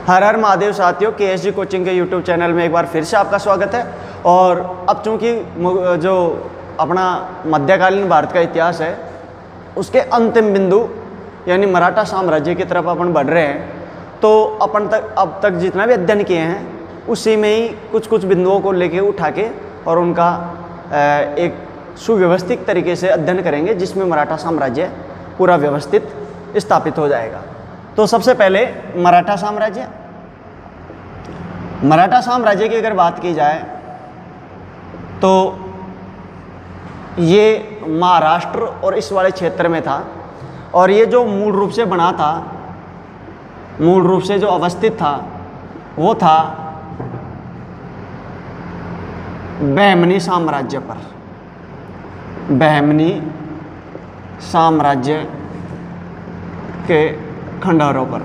हर हर महादेव साथियों, KSG coaching के YouTube channel में एक बार फिर से आपका स्वागत है। और अब चूँकि जो अपना मध्यकालीन भारत का इतिहास है उसके अंतिम बिंदु यानी मराठा साम्राज्य की तरफ अपन बढ़ रहे हैं, तो अपन तक अब तक जितना भी अध्ययन किए हैं उसी में ही कुछ कुछ बिंदुओं को लेके उठा के और उनका एक सुव्यवस्थित तरीके से अध्ययन करेंगे, जिसमें मराठा साम्राज्य पूरा व्यवस्थित स्थापित हो जाएगा। तो सबसे पहले मराठा साम्राज्य की अगर बात की जाए तो ये महाराष्ट्र और इस वाले क्षेत्र में था, और ये जो मूल रूप से बना था, मूल रूप से जो अवस्थित था वो था बहमनी साम्राज्य पर, बहमनी साम्राज्य के खंडहरों पर।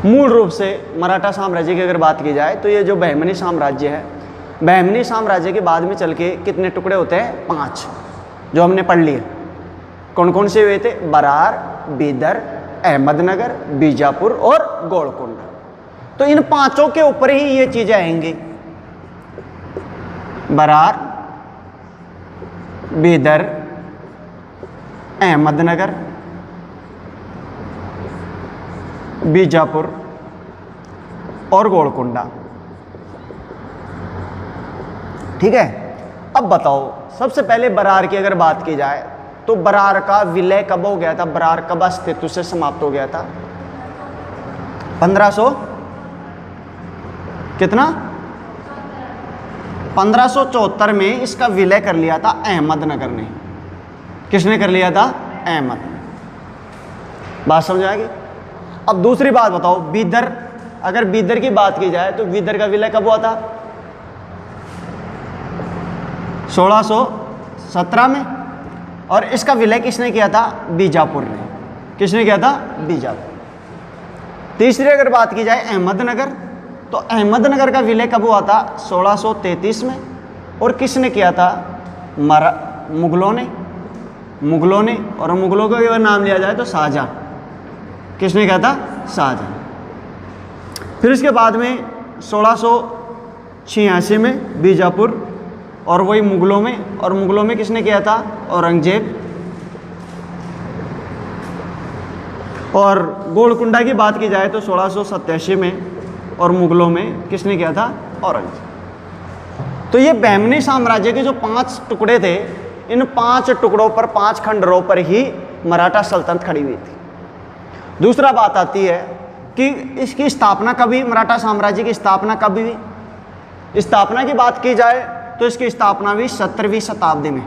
मूल रूप से मराठा साम्राज्य की अगर बात की जाए तो ये जो बहमनी साम्राज्य है, बहमनी साम्राज्य के बाद में चल के कितने टुकड़े होते हैं? 5, जो हमने पढ़ लिए। कौन कौन से हुए थे? बरार, बीदर, अहमदनगर, बीजापुर और गोलकुंडा। तो इन 5 के ऊपर ही ये चीजें आएंगी। बरार, बीदर, अहमदनगर, बीजापुर और गोलकुंडा। ठीक है। अब बताओ, सबसे पहले बरार की अगर बात की जाए तो बरार का विलय कब हो गया था? बरार कब अस्तित्व से समाप्त हो गया था? 1500 कितना? 1574 में इसका विलय कर लिया था अहमदनगर ने। किसने कर लिया था? अहमद। बात समझ आएगी? अब दूसरी बात बताओ, बीदर, अगर बीदर की बात की जाए तो बीदर का विलय कब हुआ था? 1617 में। और इसका विलय किसने किया था? बीजापुर ने। किसने किया था? बीजापुर। तीसरी अगर बात की जाए अहमदनगर, तो अहमदनगर का विलय कब हुआ था? 1633 में। और किसने किया था? मुगलों ने। मुगलों ने, और मुगलों का अगर नाम लिया जाए तो शाहजहां। किसने किया था? शाहजहां। फिर इसके बाद में 1686 में बीजापुर, और वही मुगलों में, और मुगलों में किसने किया था? औरंगजेब। और गोलकुंडा की बात की जाए तो 1687 में, और मुगलों में किसने किया था? औरंगजेब। तो ये बहमनी साम्राज्य के जो 5 टुकड़े थे, इन 5 टुकड़ों पर, 5 खंडरों पर ही मराठा सल्तनत खड़ी हुई थी। दूसरा बात आती है कि इसकी स्थापना कब हुई? मराठा साम्राज्य की स्थापना कब हुई? स्थापना की बात की जाए तो इसकी स्थापना हुई 17वीं शताब्दी में।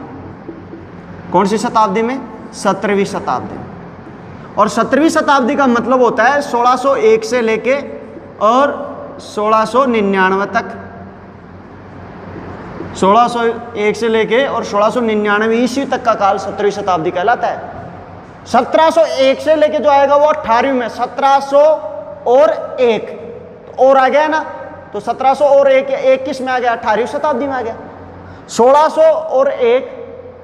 कौन सी शताब्दी में? 17वीं शताब्दी में। और 17वीं शताब्दी का मतलब होता है 1601 से लेके और 1699 तक। 1601 से लेके और 1699 ईस्वी तक का काल 17वीं शताब्दी कहलाता है। 1701 से लेके जो आएगा वो 18वीं में, 1700 और 1 और आ गया ना, तो 1700 और 1 किस में आ गया? 18वीं शताब्दी में आ गया। 1600 और 1,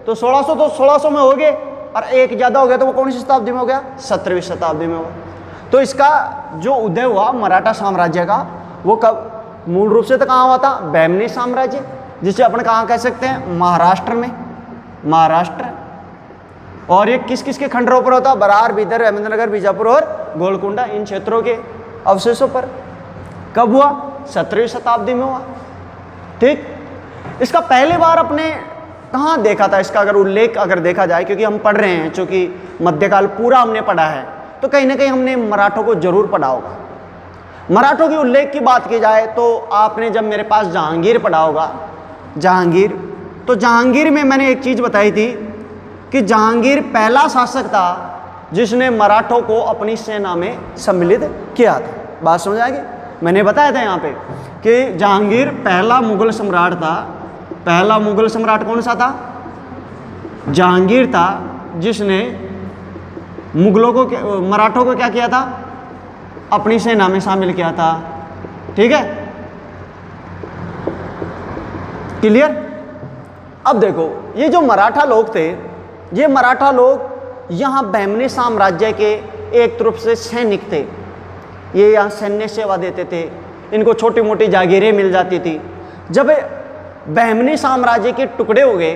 तो 1600 तो 1600 में हो गए, और 1 ज्यादा हो गया तो वो कौन सी शताब्दी में हो गया? 17वीं शताब्दी में हुआ। तो इसका जो उदय हुआ मराठा साम्राज्य का, वो कब मूल रूप से तो कहाँ हुआ था? बहमनी साम्राज्य, जिसे अपन कहाँ कह सकते हैं? महाराष्ट्र में। महाराष्ट्र। और ये किस किस के खंडरों पर होता? बरार, बीदर, अहमदनगर, बीजापुर और गोलकुंडा, इन क्षेत्रों के अवशेषों पर। कब हुआ? 17वीं शताब्दी में हुआ। ठीक। इसका पहली बार अपने कहाँ देखा था? इसका अगर उल्लेख अगर देखा जाए, क्योंकि हम पढ़ रहे हैं, चूंकि मध्यकाल पूरा हमने पढ़ा है, तो कहीं ना कहीं हमने मराठों को जरूर पढ़ा होगा। मराठों के उल्लेख की बात की जाए तो आपने जब मेरे पास जहांगीर पढ़ा होगा, जहांगीर, तो जहांगीर में मैंने एक चीज बताई थी कि जहांगीर पहला शासक था जिसने मराठों को अपनी सेना में सम्मिलित किया था। बात समझ आएगी? मैंने बताया था यहाँ पे कि जहांगीर पहला मुगल सम्राट था। पहला मुगल सम्राट कौन सा था? जहांगीर था, जिसने मुगलों को, मराठों को क्या किया था? अपनी सेना में शामिल किया था। ठीक है, क्लियर? अब देखो, ये जो मराठा लोग थे, ये मराठा लोग यहाँ बहमनी साम्राज्य के एक तरफ से सैनिक थे, ये यहाँ सैन्य सेवा देते थे, इनको छोटी मोटी जागीरें मिल जाती थी। जब बहमनी साम्राज्य के टुकड़े हो गए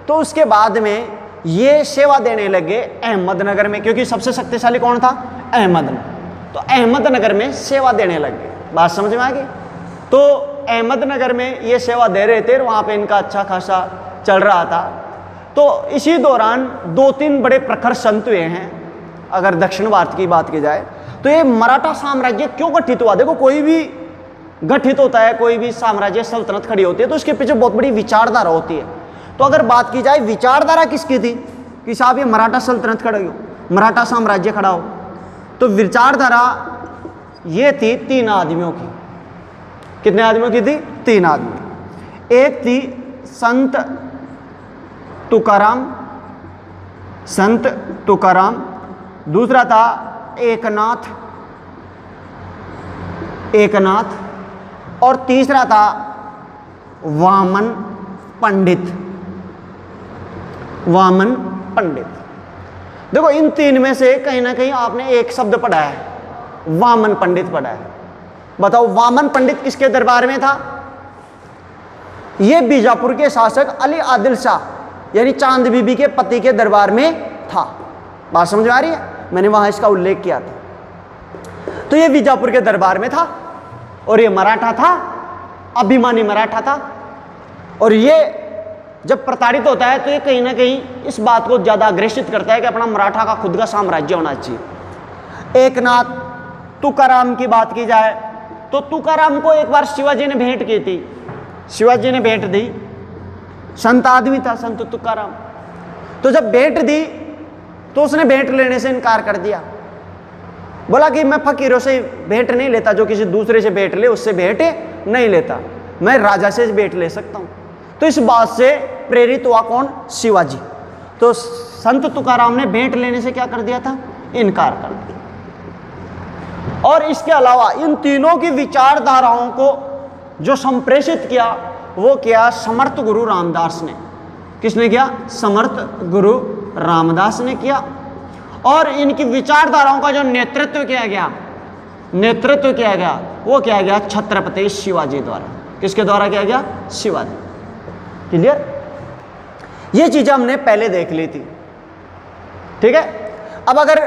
तो उसके बाद में ये सेवा देने लगे अहमदनगर में, क्योंकि सबसे शक्तिशाली कौन था? अहमदनगर। तो अहमदनगर में सेवा देने लगे। बात समझ में आ गई? तो अहमदनगर में ये सेवा दे रहे थे, वहाँ पे इनका अच्छा खासा चल रहा था। तो इसी दौरान 2-3 बड़े प्रखर संत हुए हैं। अगर दक्षिण भारत की बात की जाए तो ये मराठा साम्राज्य क्यों गठित हुआ? देखो, कोई भी गठित होता है, कोई भी साम्राज्य सल्तनत खड़ी होती है तो उसके पीछे बहुत बड़ी विचारधारा होती है। तो अगर बात की जाए विचारधारा किसकी थी कि साहब ये मराठा सल्तनत खड़ा हो, मराठा साम्राज्य खड़ा हो, तो विचारधारा ये थी 3 आदमियों की। कितने आदमियों की थी? 3 आदमी। एक थी संत तुकाराम, संत तुकाराम, दूसरा था एकनाथ, एकनाथ, और तीसरा था वामन पंडित, वामन पंडित। देखो, इन 3 में से कहीं ना कहीं आपने एक शब्द पढ़ा है, वामन पंडित पढ़ा है। बताओ, वामन पंडित किसके दरबार में था? ये बीजापुर के शासक अली आदिल शाह यानी चांद बीबी के पति के दरबार में था। बात समझ में आ रही है? मैंने वहां इसका उल्लेख किया था। तो ये बीजापुर के दरबार में था और ये मराठा था, अभिमानी मराठा था। और ये जब प्रताड़ित होता है तो ये कहीं ना कहीं इस बात को ज्यादा अग्रेसित करता है कि अपना मराठा का खुद का साम्राज्य होना चाहिए। एकनाथ तुकाराम की बात की जाए तो तुकाराम को एक बार शिवाजी ने भेंट की थी, शिवाजी ने भेंट दी। संत आदमी था संत तुकाराम। तो जब भेंट दी तो उसने भेंट लेने से इनकार कर दिया, बोला कि मैं फकीरों से भेंट नहीं लेता, जो किसी दूसरे से भेंट ले उससे भेंट नहीं लेता, मैं राजा से भेंट ले सकता हूं। तो इस बात से प्रेरित हुआ कौन? शिवाजी। तो संत तुकाराम ने भेंट लेने से क्या कर दिया था? इनकार कर दिया। और इसके अलावा इन तीनों की विचारधाराओं को जो संप्रेषित किया वो किया समर्थ गुरु रामदास ने। किसने किया? समर्थ गुरु रामदास ने किया। और इनकी विचारधाराओं का जो नेतृत्व किया गया, नेतृत्व किया गया, वो किया गया छत्रपति शिवाजी द्वारा। किसके द्वारा किया गया? शिवाजी। क्लियर? ये चीजें हमने पहले देख ली थी, ठीक है। अब अगर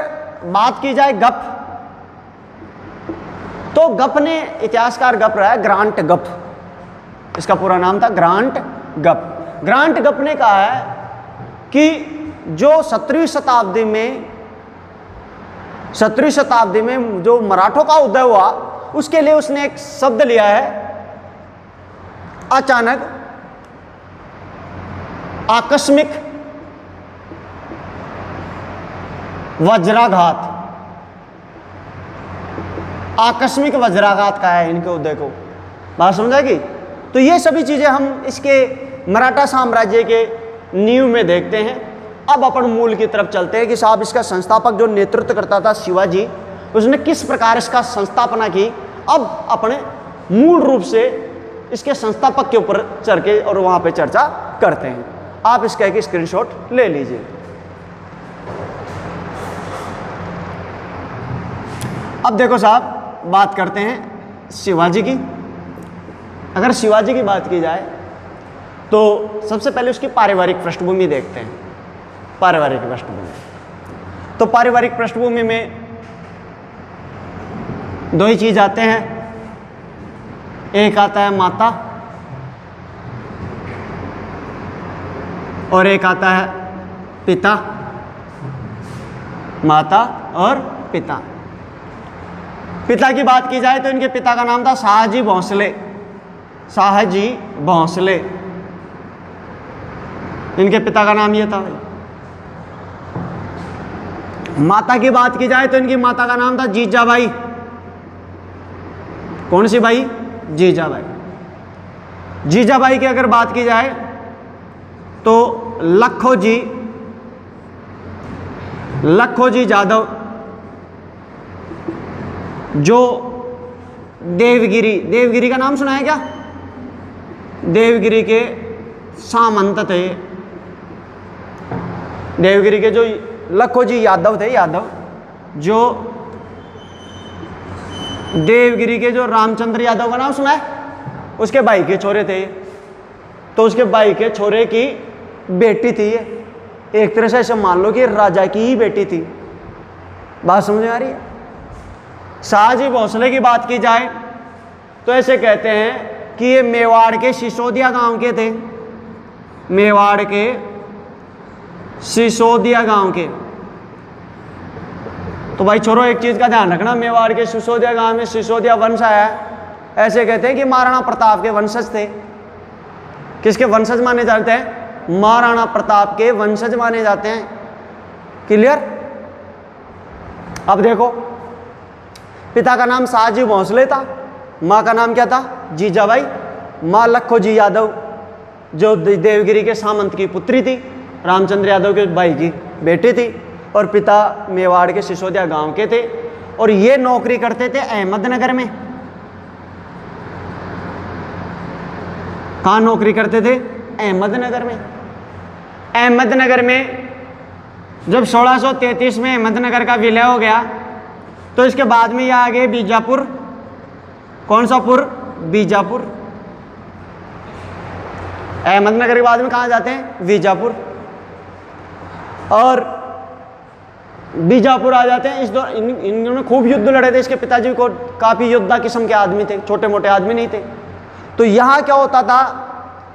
बात की जाए गप, तो गप ने, इतिहासकार गप रहा है ग्रांट गप, इसका पूरा नाम था ग्रांट गप। ग्रांट गप ने कहा है कि जो 17वीं शताब्दी में जो मराठों का उदय हुआ, उसके लिए उसने एक शब्द लिया है, अचानक, आकस्मिक, वज्राघात। आकस्मिक वज्राघात का है इनके उदय को। बात समझाएगी? तो ये सभी चीजें हम इसके मराठा साम्राज्य के नींव में देखते हैं। अब अपन मूल की तरफ चलते हैं कि साहब इसका संस्थापक जो नेतृत्व करता था शिवाजी, उसने किस प्रकार इसका संस्थापना की। अब अपने मूल रूप से इसके संस्थापक के ऊपर चढ़ के और वहां पे चर्चा करते हैं। आप इसका एक स्क्रीनशॉट ले लीजिए। अब देखो साहब, बात करते हैं शिवाजी की। अगर शिवाजी की बात की जाए तो सबसे पहले उसकी पारिवारिक पृष्ठभूमि देखते हैं। पारिवारिक पृष्ठभूमि, तो पारिवारिक पृष्ठभूमि में 2 ही चीज आते हैं। एक आता है माता और एक आता है पिता। माता और पिता। पिता की बात की जाए तो इनके पिता का नाम था शाहजी भोंसले। शाहजी भोंसले इनके पिता का नाम ये था भाई। माता की बात की जाए तो इनकी माता का नाम था जीजाबाई। कौन सी भाई? जीजाबाई। जीजाबाई की अगर बात की जाए तो लखोजी यादव, जो देवगिरी का नाम सुना है क्या? देवगिरी के सामंत थे। देवगिरी के जो लखोजी यादव थे, यादव, जो देवगिरी के जो रामचंद्र यादव का नाम सुना है, उसके भाई के छोरे थे ये। तो उसके भाई के छोरे की बेटी थी ये, एक तरह से ऐसे मान लो कि राजा की ही बेटी थी। बात समझ में आ रही है? शाहजी भोसले की बात की जाए तो ऐसे कहते हैं कि ये मेवाड़ के सिसोदिया गांव के थे, मेवाड़ के सिसोदिया गांव के। तो भाई छोरो एक चीज का ध्यान रखना, मेवाड़ के सिसोदिया गांव में सिसोदिया वंश आया है। ऐसे कहते हैं कि महाराणा प्रताप के वंशज थे। किसके वंशज माने जाते हैं? महाराणा प्रताप के वंशज माने जाते हैं। क्लियर? अब देखो, पिता का नाम शाहजी भोसले था, माँ का नाम क्या था? जीजाबाई। माँ लखो जी यादव जो देवगिरी के सामंत की पुत्री थी, रामचंद्र यादव के भाई की बेटी थी, और पिता मेवाड़ के सिसोदिया गांव के थे। और ये नौकरी करते थे अहमदनगर में। कहाँ नौकरी करते थे? अहमदनगर में। अहमदनगर में जब 1633 में अहमदनगर का विलय हो गया तो इसके बाद में ये आ गए बीजापुर। कौन सा पुर? बीजापुर। अहमदनगर के बाद में कहाँ जाते हैं? बीजापुर। और बीजापुर आ जाते हैं। इस दौर इन्होंने खूब युद्ध लड़े थे। इसके पिताजी को काफ़ी योद्धा किस्म के आदमी थे, छोटे मोटे आदमी नहीं थे। तो यहाँ क्या होता था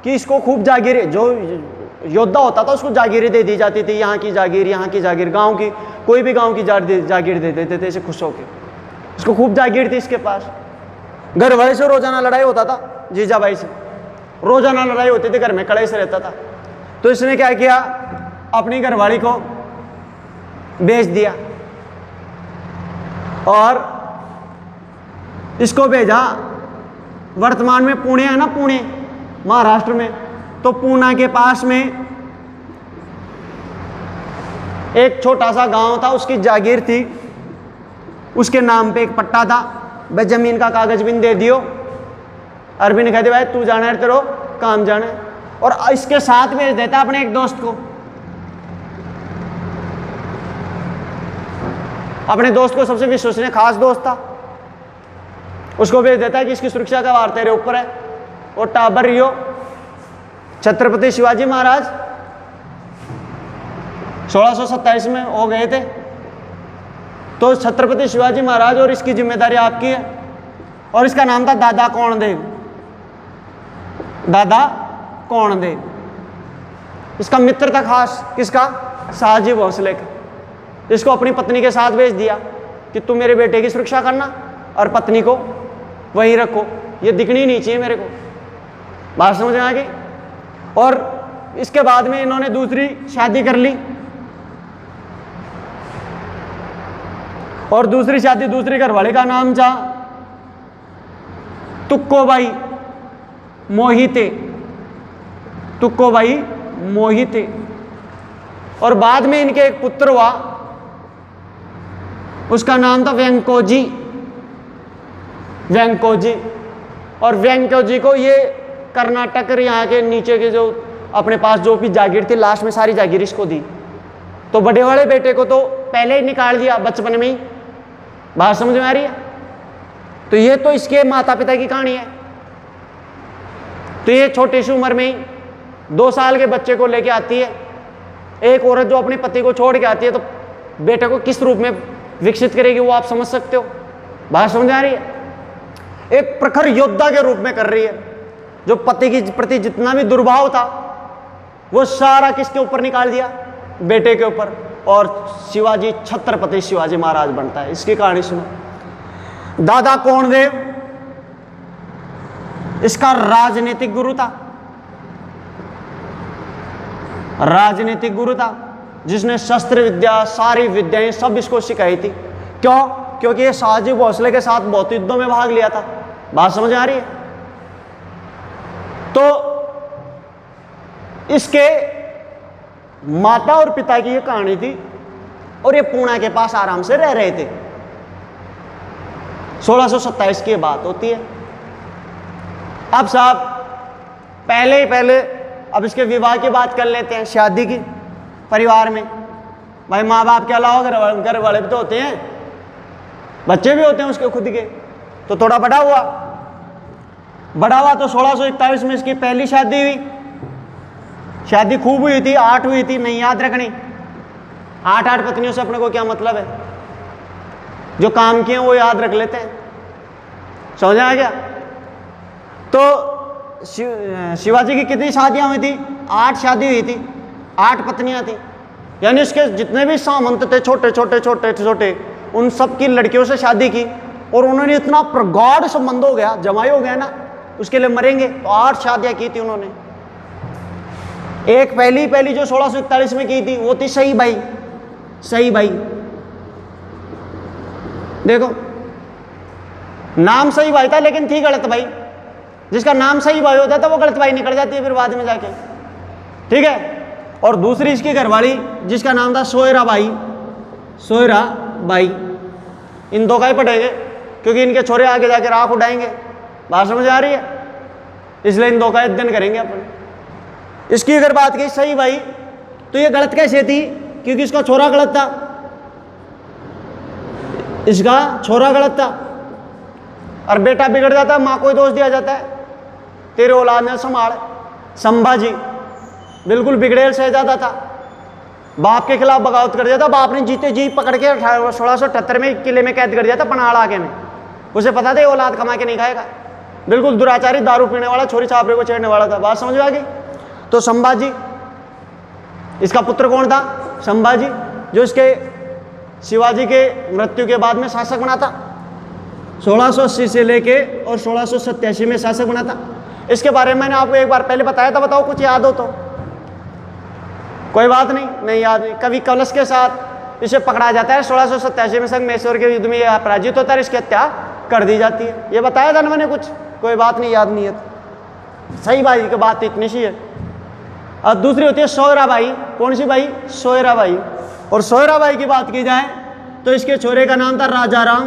कि इसको खूब जागीरें, जो योद्धा होता था उसको जागीरें दे दी जाती थी। यहाँ की जागीर, यहाँ की जागीर, गांव की कोई भी गांव की जागीर दे देते थे इसे खुश होके। इसको खूब जागीर थी इसके पास। घर वाले से रोजाना लड़ाई होता था, जीजाबाई से रोजाना लड़ाई होती थी, घर में कड़ाई से रहता था। तो इसने क्या किया, अपनी घरवाली को बेच दिया और इसको भेजा। वर्तमान में पुणे है ना, पुणे महाराष्ट्र में, तो पूना के पास में एक छोटा सा गांव था, उसकी जागीर थी, उसके नाम पे एक पट्टा था। वह जमीन का कागज भी दे दियो। अरबी ने कह दिया भाई तू जाना है तेरो काम जाना है, और इसके साथ भेज देता अपने एक दोस्त को। अपने दोस्त को, सबसे विश्वसनीय खास दोस्त था, उसको भेज देता है कि इसकी सुरक्षा का वार तेरे ऊपर है। और टाबर रियो छत्रपति शिवाजी महाराज 1627 में हो गए थे। तो छत्रपति शिवाजी महाराज और इसकी जिम्मेदारी आपकी है। और इसका नाम था दादा कौंडदेव। दादा कौंडदेव इसका मित्र था खास। किसका? शाहजी भोसले का। इसको अपनी पत्नी के साथ भेज दिया कि तुम मेरे बेटे की सुरक्षा करना और पत्नी को वहीं रखो, ये दिखनी नहीं चाहिए मेरे को। बात समझ में आ गई? और इसके बाद में इन्होंने दूसरी शादी कर ली, और दूसरी शादी दूसरी घरवाले का नाम था तुक्कोबाई मोहिते। तुक्कोबाई मोहिते। और बाद में इनके एक पुत्र हुआ, उसका नाम था वेंकोजी। वेंकोजी। और वेंकोजी को ये कर्नाटक यहाँ के नीचे के जो अपने पास जो भी जागीर थी, लास्ट में सारी जागीर इसको दी। तो बड़े वाले बेटे को तो पहले ही निकाल दिया बचपन में ही। बात समझ में आ रही है? तो ये तो इसके माता पिता की कहानी है। तो ये छोटी सी उम्र में ही 2 साल के बच्चे को लेके आती है। एक औरत जो अपने पति को छोड़ के आती है तो बेटे को किस रूप में विकसित करेगी वो आप समझ सकते हो। बात समझ आ रही है? एक प्रखर योद्धा के रूप में कर रही है। जो पति के प्रति जितना भी दुर्भाव था वो सारा किसके ऊपर निकाल दिया? बेटे के ऊपर। और शिवाजी, छत्रपति शिवाजी महाराज बनता है। इसकी कहानी सुनो। दादा कौंडदेव इसका राजनीतिक गुरु था। राजनीतिक गुरु था जिसने शस्त्र विद्या, सारी विद्याएं सब इसको सिखाई थी। क्यों? क्योंकि ये शाहजी भोसले के साथ बहुत युद्धों में भाग लिया था। बात समझ आ रही है? तो इसके माता और पिता की ये कहानी थी, और ये पूना के पास आराम से रह रहे थे। 1627 की बात होती है। अब साहब पहले अब इसके विवाह की बात कर लेते हैं, शादी की, परिवार में। भाई माँ बाप के अलावा घर वाले भी तो होते हैं, बच्चे भी होते हैं उसके खुद के। तो थोड़ा बड़ा हुआ तो 1641 में इसकी पहली शादी हुई। शादी खूब हुई थी, 8 हुई थी, नहीं याद रखनी। 8 पत्नियों से अपने को क्या मतलब है, जो काम किए वो याद रख लेते हैं, समझ आ गया। तो शिवाजी की कितनी शादियां हुई थी? 8 शादी हुई थी, 8 पत्नियां थी। यानी इसके जितने भी सामंत थे छोटे छोटे उन सब की लड़कियों से शादी की, और उन्होंने इतना प्रगाढ़ संबंध हो गया, जमाई हो गया ना, उसके लिए मरेंगे। तो 8 शादियां की थी उन्होंने। एक पहली जो 1641 में की थी वो थी सही भाई। देखो नाम सही भाई था लेकिन थी गलत भाई। जिसका नाम सही भाई होता था वो गलत भाई निकल जाती है फिर बाद में जाके, ठीक है। और दूसरी इसकी घरवाली जिसका नाम था सोयरा बाई। इन दो का ही पढ़ेंगे क्योंकि इनके छोरे आगे जाके राख उड़ाएंगे। बात समझ आ रही है? इसलिए इन दो का अध्ययन करेंगे अपन। इसकी अगर बात की सही भाई, तो ये गलत कैसे थी? क्योंकि इसका छोरा गलत था, और बेटा बिगड़ जाता है, माँ को ही दोष दिया जाता है, तेरे औलाद ने संभाल। संभाजी बिल्कुल बिगड़ेल शहजादा था, बाप के खिलाफ बगावत कर दिया था। बाप ने जीते जी पकड़ के 1678 में किले में कैद कर दिया था, पनाड़ आगे में। उसे पता था ये औलाद कमा के नहीं खाएगा। बिल्कुल दुराचारी, दारू पीने वाला, छोरी छापरे को छेड़ने वाला था। बात समझ आ गई? तो संभाजी, इसका पुत्र कौन था? संभाजी, जो इसके शिवाजी के मृत्यु के बाद में शासक बना था। 1680 से लेके और 1687 में शासक बना था। इसके बारे में मैंने आपको एक बार पहले बताया था, बताओ कुछ याद हो तो? कोई बात नहीं याद नहीं। कवि कलश के साथ इसे पकड़ा जाता है। 1687 में संगमेश्वर के युद्ध में यह पराजित होता है, इसकी हत्या कर दी जाती है। ये बताया था ना मैंने कुछ, कोई बात नहीं, याद नहीं है। सही भाई की बात इतनी सी है। और दूसरी होती है सोयरा बाई। कौन सी बाई? सोयरा बाई। और सोयरा बाई की बात की जाए तो इसके छोरे का नाम था राजा राम।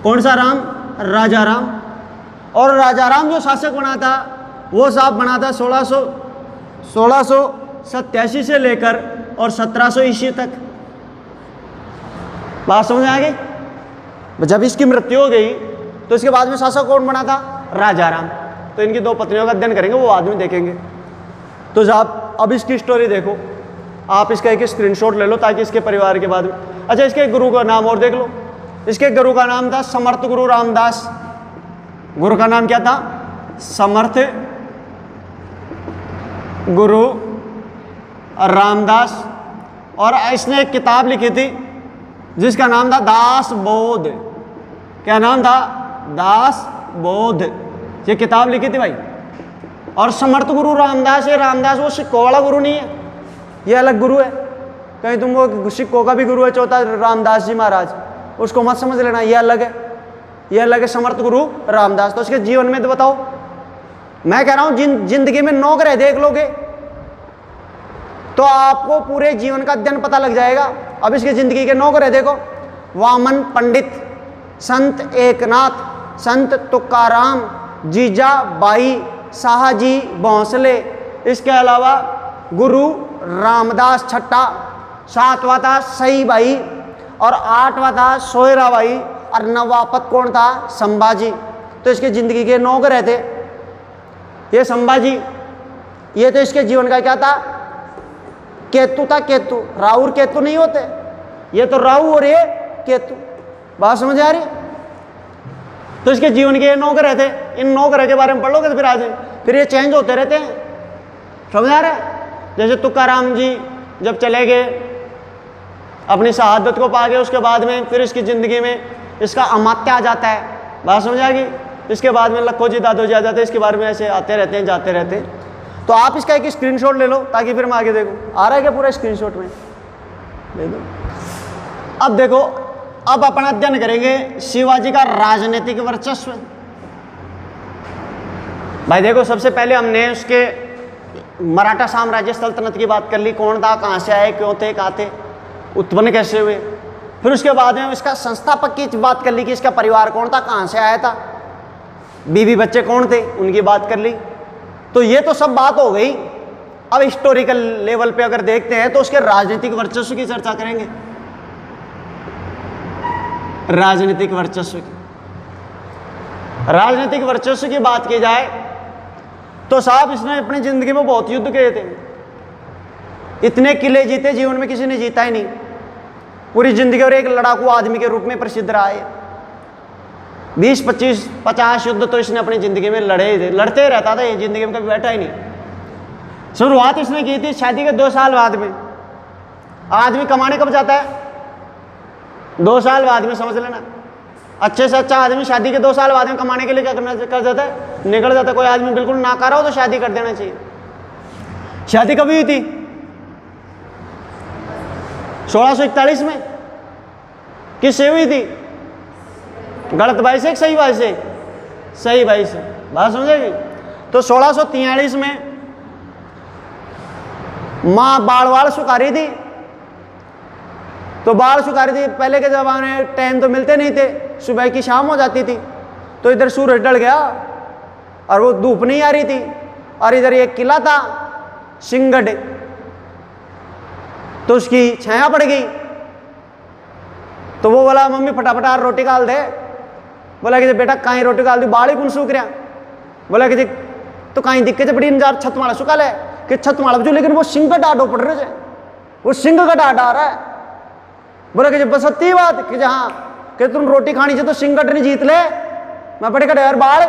कौन सा राम? राजा राम। और राजा राम जो शासक बना था वो साहब बना था 1687 से लेकर और 1700 ईस्वी तक। बात समझ आ गई? जब इसकी मृत्यु हो गई तो इसके बाद में शासक कौन बना था? राजा राम। तो इनकी 2 पत्नियों का अध्ययन करेंगे, वो बाद में देखेंगे। तो साहब अब इसकी स्टोरी देखो, आप इसका एक स्क्रीनशॉट ले लो ताकि इसके परिवार के बाद में। अच्छा, इसके गुरु का नाम और देख लो। इसके गुरु का नाम था समर्थ गुरु रामदास। गुरु का नाम क्या था? समर्थ गुरु रामदास। और इसने एक किताब लिखी थी जिसका नाम था दास बोध। क्या नाम था? दास बोध। ये किताब लिखी थी भाई। और समर्थ गुरु रामदास, ये रामदास वो सिक्कों वाला गुरु नहीं है, ये अलग गुरु है। कहीं तुम वो सिक्कों का भी गुरु है चौथा रामदास जी महाराज, उसको मत समझ लेना, ये अलग है, ये अलग है समर्थ गुरु रामदास। तो इसके जीवन में तो बताओ, मैं कह रहा हूं जिंदगी में 9 ग्रह देख लोगे तो आपको पूरे जीवन का अध्ययन पता लग जाएगा। अब इसकी जिंदगी के 9 ग्रह देखो। वामन पंडित, संत एकनाथ, संत तुकाराम, जीजा बाई, शाहजी भोंसले। इसके अलावा गुरु रामदास छठा, 7वां था सई भाई, और 8वां था सोयरा भाई, और 9वां पद कौन था? संभाजी। तो इसकी जिंदगी के 9 ग्रह थे। ये संभाजी, ये तो इसके जीवन का क्या था? केतु था। केतु, राहु और केतु नहीं होते, ये तो राहु और ये केतु। बात समझ आ रही? तो इसके जीवन के 9 ग्रह थे। इन 9 ग्रह के बारे में पढ़ लोगे तो फिर ये चेंज होते रहते हैं। समझ आ रहा है? जैसे तुकाराम जी जब चले गए, अपनी शहादत को पा गए, उसके बाद में फिर इसकी ज़िंदगी में इसका अमात्य आ जाता है। बात समझ आ गई? इसके बाद में लखो जी दादो जी आ जाते हैं। इसके बारे में ऐसे आते रहते हैं, जाते रहते हैं। तो आप इसका एक स्क्रीनशॉट ले लो ताकि फिर मैं आगे देखूँ। आ रहा है क्या पूरा स्क्रीनशॉट में? ले लो। अब देखो, अब अपन अध्ययन करेंगे शिवाजी का राजनीतिक वर्चस्व। भाई देखो, सबसे पहले हमने उसके मराठा साम्राज्य सल्तनत की बात कर ली। कौन था, कहाँ से आए, क्यों थे, कहाँ थे, उत्पन्न कैसे हुए। फिर उसके बाद में इसका संस्थापक की बात कर ली कि इसका परिवार कौन था, कहाँ से आया था, बीवी बच्चे कौन थे, उनकी बात कर ली। तो ये तो सब बात हो गई अब हिस्टोरिकल लेवल पे अगर देखते हैं तो उसके राजनीतिक वर्चस्व की चर्चा करेंगे। राजनीतिक वर्चस्व की, राजनीतिक वर्चस्व की बात की जाए तो साहब इसने अपनी जिंदगी में बहुत युद्ध किए थे। इतने किले जीते जीवन में किसी ने जीता ही नहीं पूरी जिंदगी, और एक लड़ाकू आदमी के रूप में प्रसिद्ध रहा है। 20, 25, 50 युद्ध तो इसने अपनी जिंदगी में लड़े ही थे, लड़ते रहता था, ये जिंदगी में कभी बैठा ही नहीं। शुरुआत इसने की थी शादी के 2 साल बाद में। आदमी कमाने कब जाता है? 2 साल बाद में, समझ लेना। अच्छे से अच्छा आदमी शादी के 2 साल बाद में कमाने के लिए क्या करना कर जाता है? निकल जाता है। कोई आदमी बिल्कुल नाकारा हो तो शादी कर देना चाहिए। शादी कभी हुई थी? 1641 में। किससे हुई थी? गलत भाई से, सही भाई से? सही भाई से। बात समझेगी? तो 1643 में माँ बाड़ सुखारी थी। तो बाढ़ सुखारी थी, पहले के ज़माने में टाइम तो मिलते नहीं थे, सुबह की शाम हो जाती थी, तो इधर सूरज ढल गया और वो धूप नहीं आ रही थी, और इधर एक किला था सिंहगढ़, तो उसकी छाया पड़ गई। तो वो बोला मम्मी फटाफट रोटी डाल दे। बोला कि बेटा कहीं रोटी डाल दी, बाढ़ ही कौन सूख रहा? बोला कि तो कहीं दिक्कत बड़ी नजार छत माला सुखा ले कि छत माला बजो, लेकिन वो सिंह का डाडो पड़ रहे, वो सिंह का डाड आ रहा है। बोला कि बस सत्ती बात कि जहाँ कि तुम रोटी खानी चाहिए तो सिंगट नहीं जीत ले, मैं बड़े कड़े यार बाढ़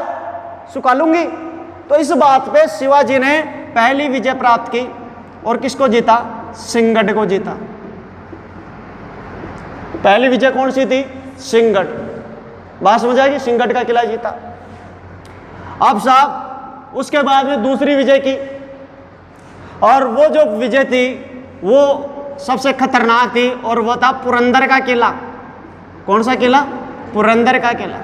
सुखा लूंगी। तो इस बात पे शिवाजी ने पहली विजय प्राप्त की, और किसको जीता? सिंहगढ़ को जीता। पहली विजय कौन सी थी? सिंहगढ़। बात समझ आएगी? सिंहगढ़ का किला जीता। अब साहब उसके बाद में दूसरी विजय की, और वो जो विजय थी वो सबसे खतरनाक थी, और वो था पुरंदर का किला। कौन सा किला? पुरंदर का किला।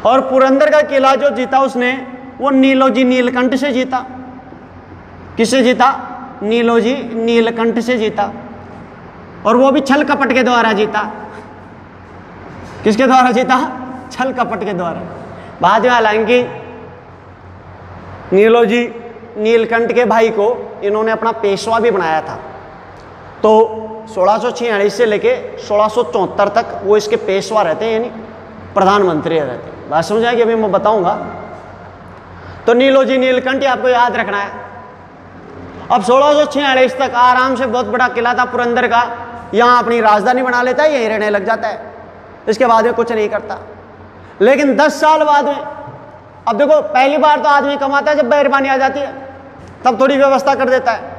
और पुरंदर का किला जो जीता उसने, वो नीलोजी नीलकंठ से जीता। किससे जीता? नीलोजी नीलकंठ से जीता, और वो भी छल कपट के द्वारा जीता। किसके द्वारा जीता? छल कपट के द्वारा। बाद में हालांकि नीलोजी नीलकंठ के भाई को इन्होंने अपना पेशवा भी बनाया था। तो 1646 से लेके 1674 तक वो इसके पेशवा रहते हैं, यानी प्रधानमंत्री रहते हैं। बात समझ आएगी? अभी मैं बताऊंगा। तो नीलोजी नीलकंठ आपको याद रखना है। अब 1646 तक आराम से बहुत बड़ा किला था पुरंदर का, यहाँ अपनी राजधानी बना लेता है, यहीं रहने लग जाता है। इसके बाद में कुछ नहीं करता। लेकिन 10 साल बाद में, अब देखो पहली बार तो आदमी कमाता है जब मेहरबानी आ जाती है, तब थोड़ी व्यवस्था कर देता है।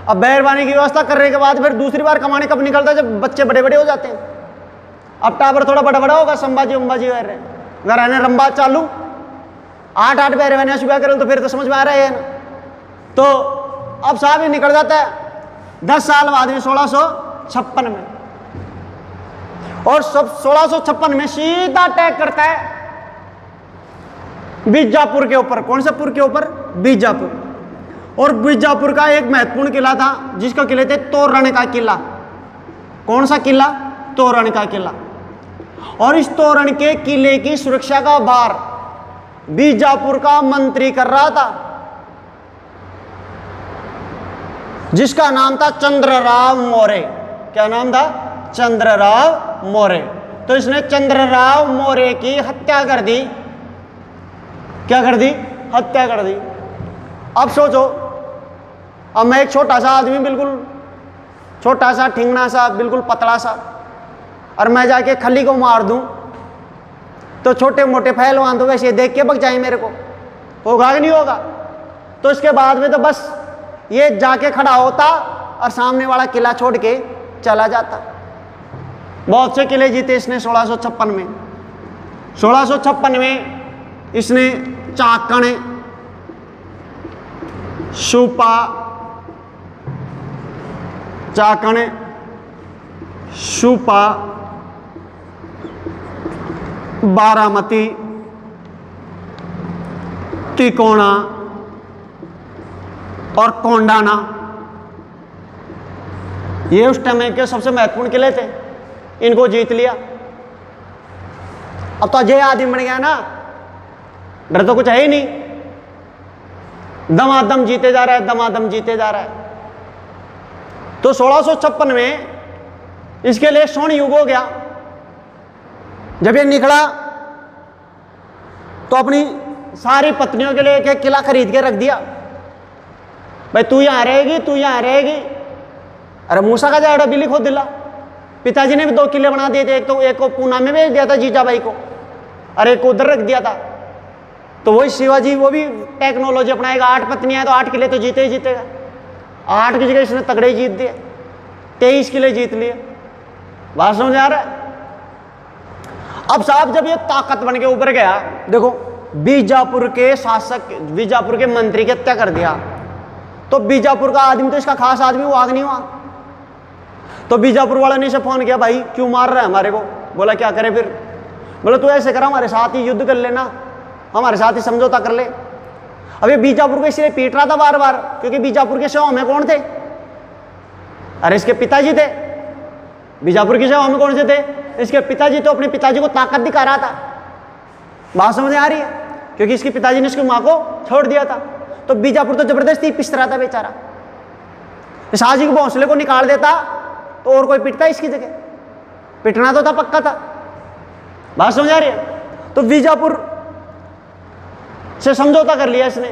अब मेहरबानी की व्यवस्था करने के बाद फिर दूसरी बार कमाने कब निकलता है? जब बच्चे बड़े बड़े हो जाते हैं। अब टावर थोड़ा बड़ा बड़ा होगा, संभाजी उम्बाजी कर रहे अगर आने रंबा चालू 8-8 मेहरबानी सुबह करें तो फिर तो समझ में आ रहा है ना। तो अब साहब ही निकल जाता है 10 साल बाद में 1656 में, और सब 1656 में सीधा अटैक करता है बीजापुर के ऊपर। कौन सा पुर के ऊपर? बीजापुर। और बीजापुर का एक महत्वपूर्ण किला था जिसका किले थे तोरण का किला। कौन सा किला? तोरण का किला। और इस तोरण के किले की सुरक्षा का भार बीजापुर का मंत्री कर रहा था, जिसका नाम था चंद्रराव मौर्य। क्या नाम था? चंद्रराव मौर्य। तो इसने चंद्रराव मौर्य की हत्या कर दी। क्या कर दी? हत्या कर दी। अब सोचो, अब मैं एक छोटा सा आदमी, बिल्कुल छोटा सा ठिंगना सा, बिल्कुल पतला सा, और मैं जाके खली को मार दूं तो छोटे मोटे पहलवान तो वैसे देख के बक जाए मेरे को, होगा कि नहीं होगा? तो इसके बाद में तो बस ये जाके खड़ा होता और सामने वाला किला छोड़ के चला जाता। बहुत से किले जीते इसने 1656 में। 1656 में इसने चाकण, सुपा, चाकण, सुपा, बारामती, तिकोना और कोंडाना, ये उस टाइम के सबसे महत्वपूर्ण किले थे। इनको जीत लिया। अब तो अजय आदमी बन गया ना, डर तो कुछ है ही नहीं। दमादम जीते जा रहा है, दमादम जीते जा रहा है। तो 1656 में इसके लिए स्वर्ण युग हो गया। जब ये निकला तो अपनी सारी पत्नियों के लिए एक एक किला खरीद के रख दिया, भाई तू यहां रहेगी, तू यहां रहेगी। अरे मूसा का जाड़ा बिल्ली खोद दिला। पिताजी ने भी 2 किले बना दिए थे, एक को पूना में भेज दिया था जीजाबाई को, और एक को उधर रख दिया था। तो वही शिवाजी वो भी टेक्नोलॉजी अपनाएगा, 8 पत्नियां तो 8 किले तो जीते ही जीतेगा। 8 की जगह इसने तगड़े जीत दिए, 23 किले जीत लिए। बात समझ आ रहा है? अब साहब जब ये ताकत बन के उभर गया, देखो बीजापुर के शासक, बीजापुर के मंत्री की हत्या कर दिया, तो बीजापुर का आदमी तो इसका खास आदमी वो आग नहीं हुआ। तो बीजापुर वाले ने इसे फोन किया, भाई क्यों मार रहा है हमारे को? बोला क्या करे फिर? बोला तू ऐसे करा, हमारे साथ ही युद्ध कर लेना, हमारे साथ ही समझौता कर ले। अब ये बीजापुर को इसलिए पीट रहा था बार बार, क्योंकि बीजापुर के सेवा में कौन थे? अरे इसके पिताजी थे। बीजापुर की सेवा में कौन से थे? इसके पिताजी। तो अपने पिताजी को ताकत दिखा रहा था। बात समझ आ रही है? क्योंकि इसके पिताजी ने इसकी मां को छोड़ दिया था। तो बीजापुर तो जबरदस्ती पिस रहा था बेचारा। शाहजी के भौसले को निकाल देता तो और कोई पिटता इसकी जगह, पिटना तो था पक्का था। बात समझ आ रही है? तो बीजापुर से समझौता कर लिया इसने।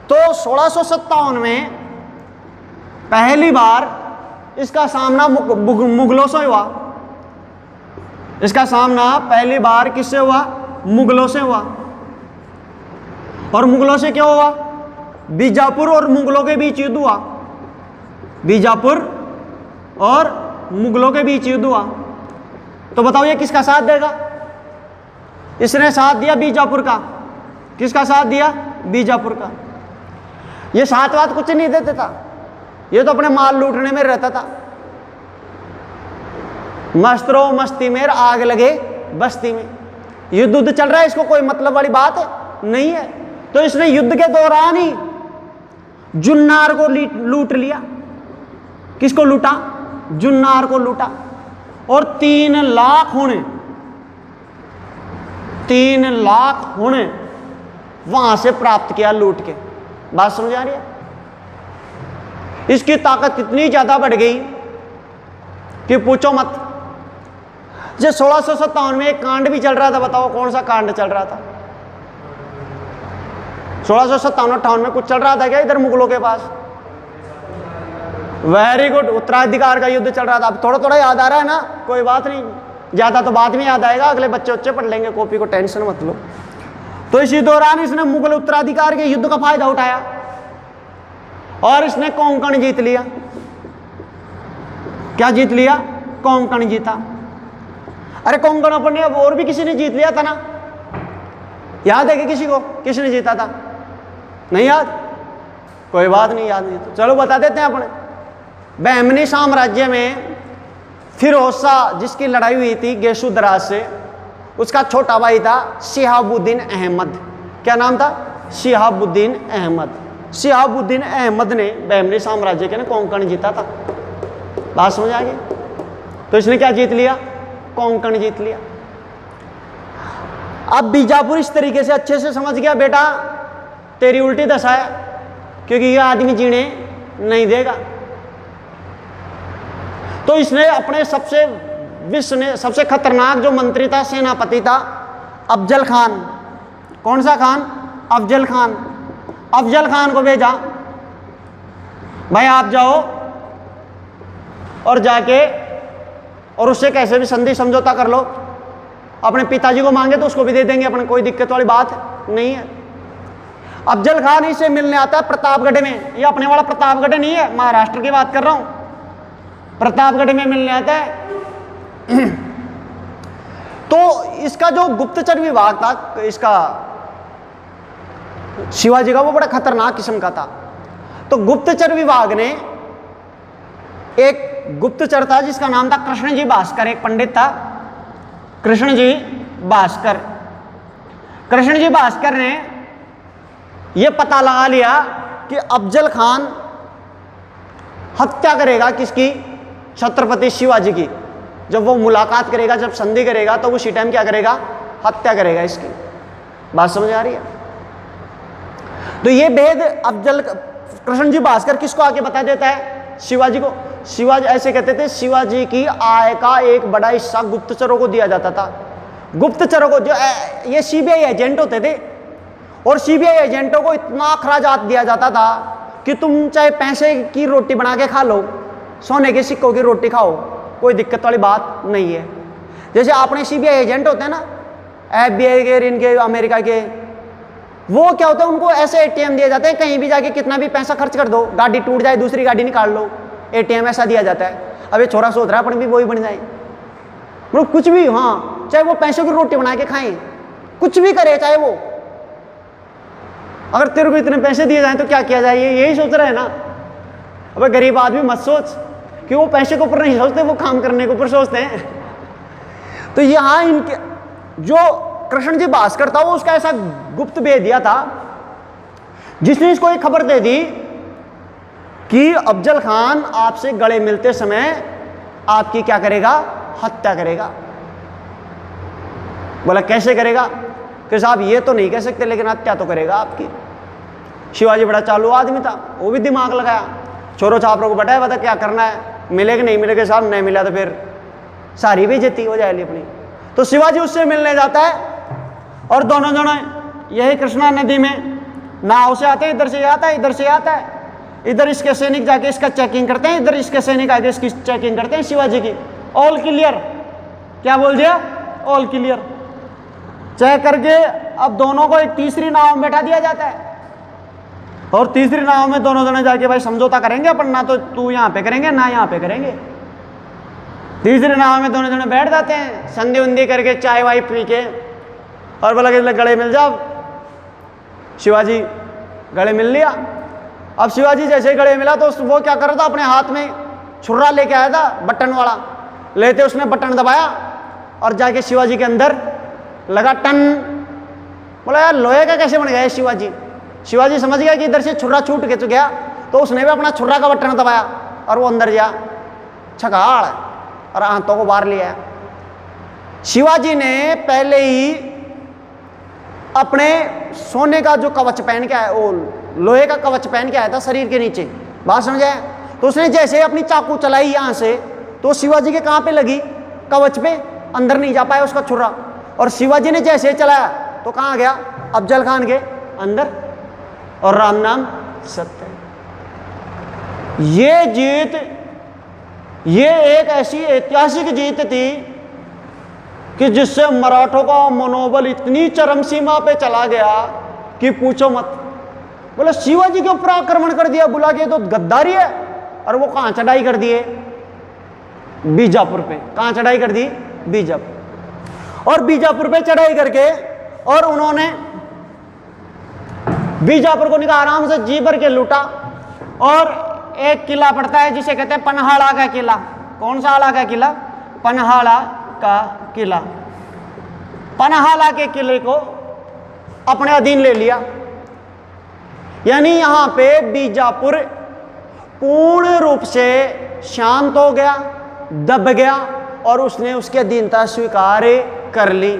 तो 1657 में पहली बार इसका सामना मुगलों से हुआ। इसका सामना पहली बार किससे हुआ? मुगलों से हुआ। और मुगलों से क्या हुआ? बीजापुर और मुगलों के बीच युद्ध हुआ। बीजापुर और मुगलों के बीच युद्ध हुआ। तो बताओ ये किसका साथ देगा? इसने साथ दिया बीजापुर का। किसका साथ दिया? बीजापुर का। ये साथ वात कुछ नहीं देता था, ये तो अपने माल लूटने में रहता था। मस्तरो मस्ती में आग लगे बस्ती में। युद्ध चल रहा है, इसको कोई मतलब वाली बात नहीं है। तो इसने युद्ध के दौरान ही जुन्नार को लूट लिया। किसको लूटा? जुन्नार को लूटा। और 3 लाख होने, 3 लाख होने वहां से प्राप्त किया लूट के। बात समझ आ रही है? इसकी ताकत इतनी ज्यादा बढ़ गई कि पूछो मत। जो 1657 में एक कांड भी चल रहा था, बताओ कौन सा कांड चल रहा था? 1657-58 में कुछ चल रहा था क्या इधर मुगलों के पास? वेरी गुड, उत्तराधिकार का युद्ध चल रहा था। अब थोड़ा थोड़ा याद आ रहा है ना, कोई बात नहीं, ज्यादा तो बाद में याद आएगा, अगले बच्चे पढ़ लेंगे कॉपी को, टेंशन मत लो। तो इसी दौरान इसने मुगल उत्तराधिकार के युद्ध का फायदा उठाया और इसने कोंकण जीत लिया। क्या जीत लिया? कोंकण जीता। अरे कोंकण अपन ने अब और भी किसी ने जीत लिया था ना, याद है कि किसी को? किसने जीता था? नहीं याद? कोई बात नहीं, याद नहीं तो चलो बता देते हैं अपने। बहमनी साम्राज्य में फिरोज शाह जिसकी लड़ाई हुई थी गेसु दराज से, उसका छोटा भाई था शिहाबुद्दीन अहमद। क्या नाम था? शिहाबुद्दीन अहमद। शिहाबुद्दीन अहमद ने बहमनी साम्राज्य के ने कोंकण जीता था। बात समझ आ गई? तो इसने क्या जीत लिया? कोंकण जीत लिया। अब बीजापुर इस तरीके से अच्छे से समझ गया, बेटा तेरी उल्टी दशा है, क्योंकि यह आदमी जीने नहीं देगा। तो इसने अपने विश्व ने सबसे खतरनाक जो मंत्री था, सेनापति था, अफजल खान। कौन सा खान? अफजल खान। अफजल खान को भेजा, भाई आप जाओ और जाके और उससे कैसे भी संधि समझौता कर लो। अपने पिताजी को मांगे तो उसको भी दे देंगे, अपने कोई दिक्कत वाली बात नहीं है। अफजल खान इसे मिलने आता है प्रतापगढ़ में। ये अपने वाला प्रतापगढ़ नहीं है, महाराष्ट्र की बात कर रहा हूं। प्रतापगढ़ में मिलने आता है। तो इसका जो गुप्तचर विभाग था इसका शिवाजी का, वो बड़ा खतरनाक किस्म का था। तो गुप्तचर विभाग ने एक गुप्तचर था जिसका नाम था कृष्ण जी भास्कर। एक पंडित था कृष्ण जी भास्कर। कृष्ण जी भास्कर ने यह पता लगा लिया कि अफजल खान हत्या करेगा किसकी? छत्रपति शिवाजी की। जब वो मुलाकात करेगा, जब संधि करेगा, तो उसी टाइम क्या करेगा? हत्या करेगा इसकी। बात समझ आ रही है? तो ये भेद अफजल कृष्ण जी भास्कर किसको आके बता देता है? शिवाजी को। शिवाजी ऐसे कहते थे, शिवाजी की आय का एक बड़ा हिस्सा गुप्तचरों को दिया जाता था। गुप्तचरों को, जो ये सीबीआई एजेंट होते थे, और सीबीआई एजेंटों को इतना खराजात दिया जाता था कि तुम चाहे पैसे की रोटी बना के खा लो, सोने के सिक्कों की रोटी खाओ, कोई दिक्कत वाली बात नहीं है। जैसे अपने सीबीआई एजेंट होते हैं ना, FBI के, इनके अमेरिका के, वो क्या होता है, उनको ऐसे ATM दिए जाते हैं, कहीं भी जाके कितना भी पैसा खर्च कर दो, गाड़ी टूट जाए दूसरी गाड़ी निकाल लो, ATM ऐसा दिया जाता है। अब ये छोरा सोच रहा है अपन भी वही बन जाए, मतलब कुछ भी, हाँ, चाहे वो पैसों की रोटी बना के खाएं, कुछ भी करे, चाहे वो, अगर तेरे को इतने पैसे दिए जाएं तो क्या किया जाए, यही सोच रहे हैं ना। अब गरीब आदमी मत सोच कि वो पैसे के ऊपर नहीं सोचते, वो काम करने के ऊपर सोचते हैं। तो यहाँ इनके जो कृष्ण जी भास्कर था, वो उसका ऐसा गुप्त भेद दिया था, जिसने इसको एक खबर दे दी कि अफजल खान आपसे गले मिलते समय आपकी क्या करेगा? हत्या करेगा। बोला कैसे करेगा? कि साहब ये तो नहीं कह सकते, लेकिन हत्या तो करेगा आपकी। शिवाजी बड़ा चालू आदमी था, वो भी दिमाग लगाया, छोरो छापरों को बैठाया, बता क्या करना है, मिलेगा नहीं मिलेगा? साहब नहीं मिला तो फिर सारी बेइज्जती हो जाएगी अपनी। तो शिवाजी उससे मिलने जाता है, और दोनों जने यही कृष्णा नदी में नाव से आते हैं, इधर से आता है, इधर से आता है, इधर इसके सैनिक जाके इसका चेकिंग करते हैं, इधर इसके सैनिक आके इसकी चेकिंग करते हैं शिवाजी की। ऑल क्लियर, क्या बोल दिया? All clear. चेक करके अब दोनों को एक तीसरी नाव में बैठा दिया जाता है, और तीसरी नाव में दोनों जने जाके भाई समझौता करेंगे अपन, ना तो तू यहाँ पे करेंगे ना यहाँ पे करेंगे। तीसरी नाव में दोनों जने बैठ जाते हैं, संधि उंधी करके चाय वाय पी के, और बोला कि गले मिल जाओ। शिवाजी गले मिल लिया। अब शिवाजी जैसे गले मिला तो वो क्या कर रहा था, अपने हाथ में छुर्रा लेके आया था, बटन वाला लेते उसने बटन दबाया और जाके शिवाजी के अंदर लगा, टन। बोला यार लोहे का कैसे बन गया शिवाजी? शिवाजी समझ गया कि इधर से छुर्रा छूट के गया, तो उसने भी अपना छुर्रा का बटन दबाया और वो अंदर गया, छगाड़, और हाथों को बाहर लिया। शिवाजी ने पहले ही अपने सोने का जो कवच पहन के आया, वो लोहे का कवच पहन के आया था शरीर के नीचे, बात समझ आया? तो उसने जैसे अपनी चाकू चलाई यहाँ से, तो शिवाजी के कहाँ पे लगी? कवच पे, अंदर नहीं जा पाया उसका छुरा। और शिवाजी ने जैसे चलाया तो कहाँ गया? अफजल खान के अंदर, और राम नाम सत्य। ये जीत, ये एक ऐसी ऐतिहासिक जीत थी कि जिससे मराठों का मनोबल इतनी चरम सीमा पे चला गया कि पूछो मत। बोले शिवाजी के ऊपर आक्रमण कर दिया, बुला के तो गद्दारी है। और वो कहां चढ़ाई कर दिए? बीजापुर पे। कहां चढ़ाई कर दी? बीजापुर। और बीजापुर पे चढ़ाई करके और उन्होंने बीजापुर को निकाल आराम से जी भर के लूटा। और एक किला पड़ता है जिसे कहते हैं पनहाड़ा का किला। कौन सा आला का किला? पनहाड़ा का किला। पनहाड़ा के किले को अपने अधीन ले लिया, यानी यहां पे बीजापुर पूर्ण रूप से शांत हो गया, दब गया, और उसने उसकी अधीनता स्वीकार कर ली।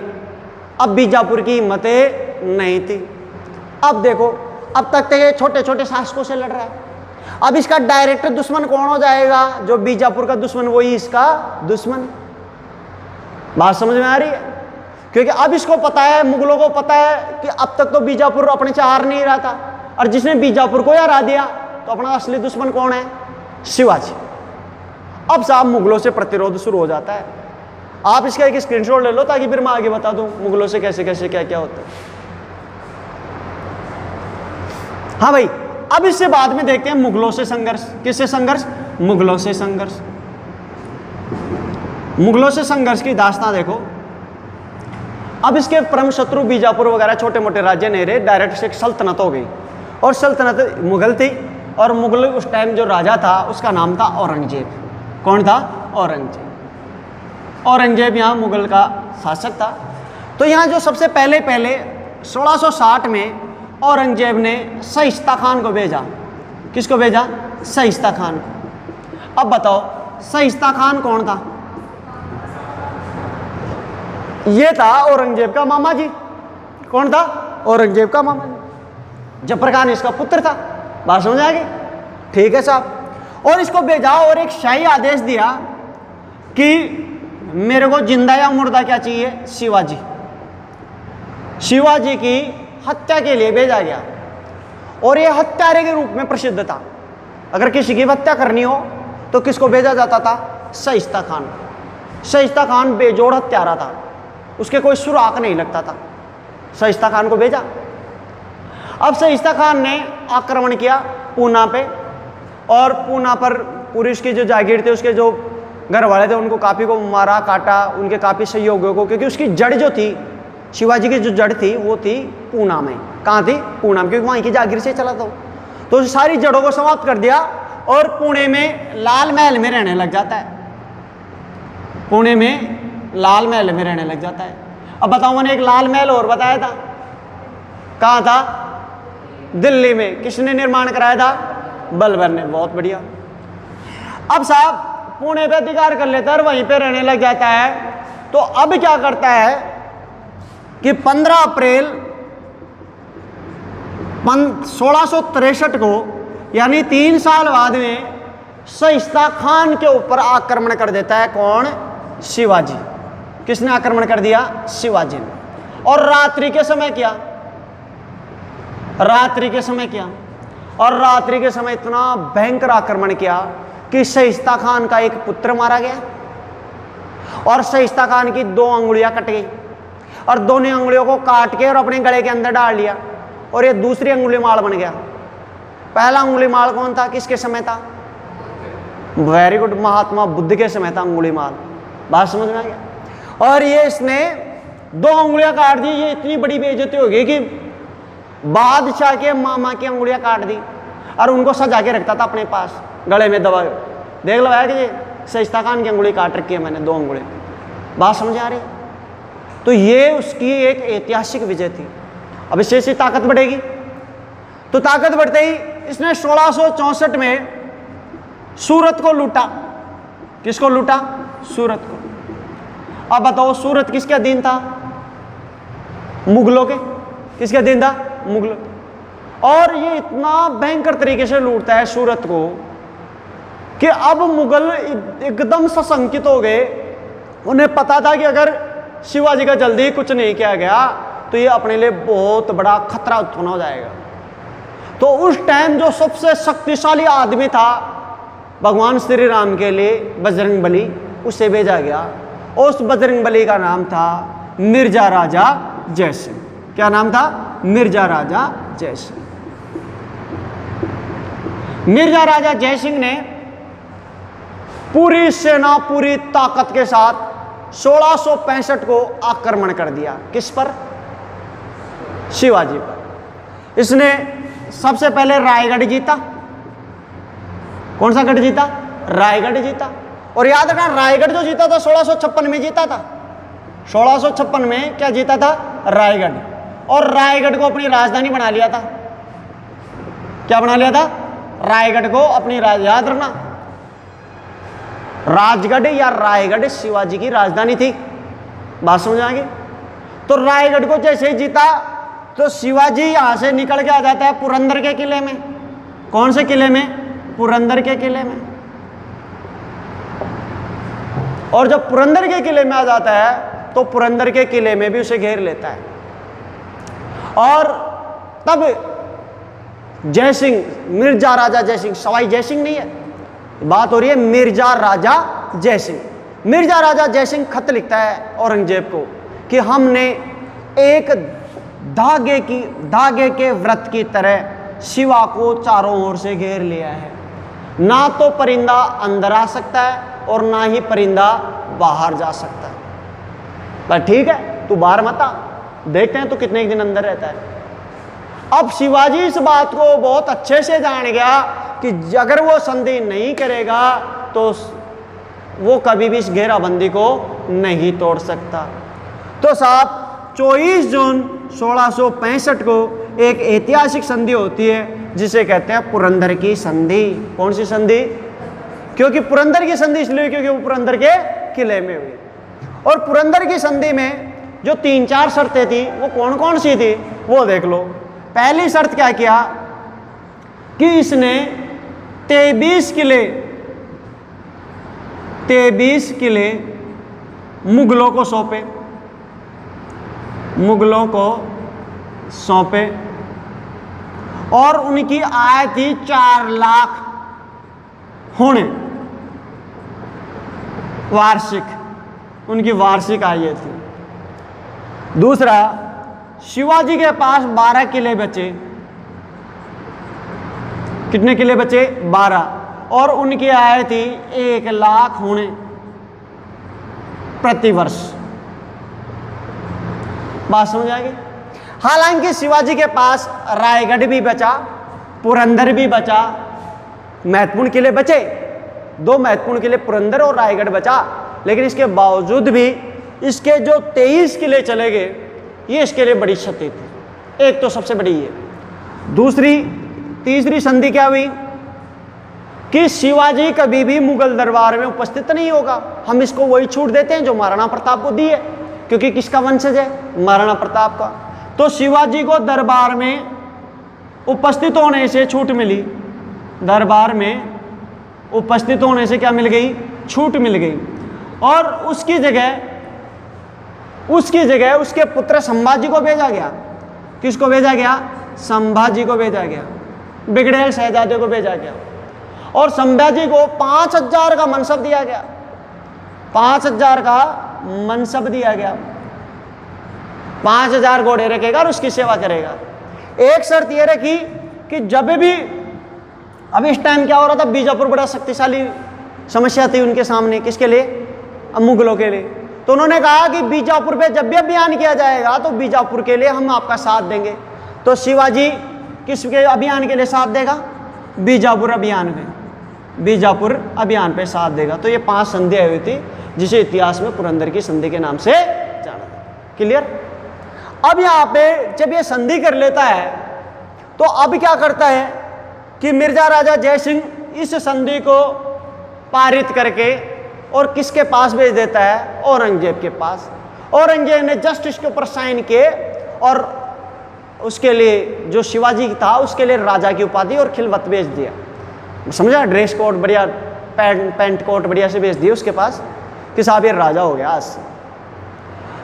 अब बीजापुर की हिम्मतें नहीं थी। अब देखो, अब तक तो ये छोटे छोटे शासकों से लड़ रहा है, अब इसका डायरेक्ट दुश्मन कौन हो जाएगा? जो बीजापुर का दुश्मन वही इसका दुश्मन। बात समझ में आ रही है? क्योंकि अब इसको पता है, मुगलों को पता है कि अब तक तो बीजापुर अपने से हार नहीं रहा था, और जिसने बीजापुर को हरा दिया तो अपना असली दुश्मन कौन है? शिवाजी। अब साहब मुगलों से प्रतिरोध शुरू हो जाता है। आप इसका एक स्क्रीनशॉट ले लो ताकि फिर मैं आगे बता दूं मुगलों से कैसे कैसे क्या क्या होता है। हाँ भाई, अब इससे बाद में देखते हैं मुगलों से संघर्ष। किससे संघर्ष? मुगलों से संघर्ष। मुगलों से संघर्ष की दास्तां देखो। अब इसके परम शत्रु बीजापुर वगैरह छोटे मोटे राज्य नहीं रहे, डायरेक्ट से एक सल्तनत हो गई, और सल्तनत मुगल थी। और मुगल उस टाइम जो राजा था उसका नाम था औरंगजेब। कौन था? औरंगजेब। औरंगजेब यहाँ मुगल का शासक था। तो यहाँ जो सबसे पहले 1660 में औरंगजेब ने शाइस्ता खान को भेजा। किसको भेजा? शाइस्ता खान को। अब बताओ शाइस्ता खान कौन था? ये था औरंगजेब का मामा जी। कौन था? औरंगजेब का मामा जी। जफर इसका पुत्र था। बात समझ आ गई? ठीक है साहब। और इसको भेजा और एक शाही आदेश दिया कि मेरे को जिंदा या मुर्दा क्या चाहिए? शिवाजी। शिवाजी की हत्या के लिए भेजा गया और ये हत्यारे के रूप में प्रसिद्ध था। अगर किसी की हत्या करनी हो तो किसको भेजा जाता था? शाइस्ता खान। शाइस्ता खान बेजोड़ हत्यारा था, उसके कोई सुराग नहीं लगता था। शाइस्ता खान को भेजा। अब शाइस्ता खान ने आक्रमण किया पूना पे, और पूना पर पूरी उसकी जो जागीर थे, उसके जो घर वाले थे, उनको काफ़ी को मारा काटा, उनके काफ़ी सहयोगियों को, क्योंकि उसकी जड़ जो थी, शिवाजी की जो जड़ थी वो थी पूना में। कहाँ थी? पूना में, क्योंकि वहीं की जागीर से चला था। तो सारी जड़ों को समाप्त कर दिया और पुणे में लाल महल में रहने लग जाता है। पुणे में लाल महल में रहने लग जाता है। अब बताओ, मैंने एक लाल महल और बताया था, कहाँ था? दिल्ली में। किसने निर्माण कराया था? बलबर ने। बहुत बढ़िया। अब साहब पुणे पे अधिकार कर लेता है और वहीं पे रहने लग जाता है। तो अब क्या करता है कि 15 अप्रैल 1663 को, यानी 3 साल बाद में, शाइस्ता खान के ऊपर आक्रमण कर देता है। कौन? शिवाजी। किसने आक्रमण कर दिया? शिवाजी ने। और रात्रि के समय किया। रात्रि के समय किया। और रात्रि के समय इतना भयंकर आक्रमण किया कि शाइस्ता खान का एक पुत्र मारा गया और शाइस्ता खान की 2 अंगुलियां कट गई और दोनों अंगुलियों को काट के और अपने गले के अंदर डाल लिया और ये दूसरी अंगुली माल बन गया। पहला अंगुली माल कौन था? किसके समय था? वेरी गुड, महात्मा बुद्ध के समय था अंगुली माल। बात समझ में आ गया? और ये इसने 2 अंगुलियां काट दी। ये इतनी बड़ी बेइज्जती हो गई कि बादशाह के मामा की अंगुलियां काट दी और उनको सजा के रखता था अपने पास, गले में दबा। देख लो यार कि ये शाइस्ता खान की अंगुली काट रखी है मैंने, 2 अंगुली। बात समझ आ रही? तो ये उसकी एक ऐतिहासिक विजय थी। अब इससे इसकी ताकत बढ़ेगी। तो ताकत बढ़ते ही इसने 1664 में सूरत को लूटा। किसको लूटा? सूरत को। अब बताओ, सूरत किसके अधीन था? मुगलों के। किसके अधीन था? मुगलों। और ये इतना भयंकर तरीके से लूटता है सूरत को कि अब मुगल एकदम सशंकित हो गए। उन्हें पता था कि अगर शिवाजी का जल्दी कुछ नहीं किया गया तो ये अपने लिए बहुत बड़ा खतरा उत्पन्न हो जाएगा। तो उस टाइम जो सबसे शक्तिशाली आदमी था भगवान श्री राम के लिए, बजरंगबली, उसे भेजा गया। उस बजरंगबली का नाम था मिर्जा राजा जयसिंह। क्या नाम था? मिर्जा राजा जयसिंह। मिर्जा राजा जयसिंह ने पूरी सेना, पूरी ताकत के साथ 1665 को आक्रमण कर दिया। किस पर? शिवाजी पर। इसने सबसे पहले रायगढ़ जीता। कौन सा गढ़ जीता? रायगढ़ जीता। और याद रखना, रायगढ़ जो जीता था 1656 में जीता था। 1656 में क्या जीता था? रायगढ़। और रायगढ़ को अपनी राजधानी बना लिया था। क्या बना लिया था? रायगढ़ को अपनी याद रखना, राजगढ़ या रायगढ़ शिवाजी की राजधानी थी। बात समझ आ गई? तो रायगढ़ को जैसे ही जीता तो शिवाजी यहां से निकल के आ जाता है पुरंदर के किले में। कौन से किले में? पुरंदर के किले में। और जब पुरंदर के किले में आ जाता है तो पुरंदर के किले में भी उसे घेर लेता है। और तब जयसिंह, मिर्जा राजा जयसिंह, सवाई जयसिंह नहीं है, बात हो रही है मिर्जा राजा जयसिंह। मिर्जा राजा जयसिंह खत लिखता है औरंगजेब को कि हमने एक धागे के व्रत की तरह शिवा को चारों ओर से घेर लिया है। ना तो परिंदा अंदर आ सकता है और ना ही परिंदा बाहर जा सकता है। पर ठीक है, तू बाहर मत आ, देखते हैं तो कितने दिन अंदर रहता है। अब शिवाजी इस बात को बहुत अच्छे से जान गया कि अगर वो संधि नहीं करेगा तो वो कभी भी इस घेराबंदी को नहीं तोड़ सकता। तो साहब 24 जून 1665 को एक ऐतिहासिक संधि होती है जिसे कहते हैं पुरंदर की संधि। कौन सी संधि? क्योंकि पुरंदर की संधि इसलिए क्योंकि वो पुरंदर के किले में हुई। और पुरंदर की संधि में जो 3-4 शर्तें थी वो कौन कौन सी थी वो देख लो। पहली शर्त क्या किया कि इसने 23 किले मुगलों को सौंपे और उनकी आय थी 4 लाख होने वार्षिक, उनकी वार्षिक आय थी। दूसरा, शिवाजी के पास 12 किले बचे। कितने किले बचे? 12, और उनकी आय थी 1 लाख होने प्रति वर्ष। बात समझ आएगी? हालांकि शिवाजी के पास रायगढ़ भी बचा, पुरंदर भी बचा, महत्वपूर्ण किले बचे, 2 महत्वपूर्ण किले पुरंदर और रायगढ़ बचा, लेकिन इसके बावजूद भी इसके जो 23 किले चले गए, ये इसके लिए बड़ी क्षति थी। एक तो सबसे बड़ी ये। तीसरी संधि क्या हुई कि शिवाजी कभी भी मुगल दरबार में उपस्थित नहीं होगा। हम इसको वही छूट देते हैं जो महाराणा प्रताप को दी है, क्योंकि किसका वंशज है? महाराणा प्रताप का। तो शिवाजी को दरबार में उपस्थित होने से छूट मिली, दरबार में उपस्थित होने से क्या मिल गई? छूट मिल गई। और उसकी जगह उसके पुत्र संभाजी को भेजा गया। किसको भेजा गया? संभाजी को भेजा गया, बिगड़ेल शहजादे को भेजा गया। और संभाजी को 5000 का मनसब दिया गया, 5000 का मनसब दिया गया। 5000 घोड़े रखेगा और उसकी सेवा करेगा। एक शर्त यह रखी कि जब भी, अब इस टाइम क्या हो रहा था, बीजापुर बड़ा शक्तिशाली समस्या थी उनके सामने। किसके लिए? मुगलों के लिए। तो उन्होंने कहा कि बीजापुर पे जब भी अभियान किया जाएगा तो बीजापुर के लिए हम आपका साथ देंगे। तो शिवाजी किसके अभियान के लिए साथ देगा? बीजापुर अभियान पे साथ देगा। तो ये 5 संधियां हुई थी, जिसे इतिहास में पुरंदर की संधि के नाम से जाना जाता। क्लियर? अब यहाँ पे जब ये संधि कर लेता है तो अब क्या करता है कि मिर्जा राजा जयसिंह इस संधि को पारित करके और किसके पास भेज देता है? औरंगजेब के पास। औरंगजेब ने जस्ट इसके ऊपर साइन किए और उसके लिए जो शिवाजी था उसके लिए राजा की उपाधि और खिलवत भेज दिया। समझा? ड्रेस कोड बढ़िया, पैंट कोट बढ़िया से भेज दिए उसके पास कि साहब ये राजा हो गया आज से।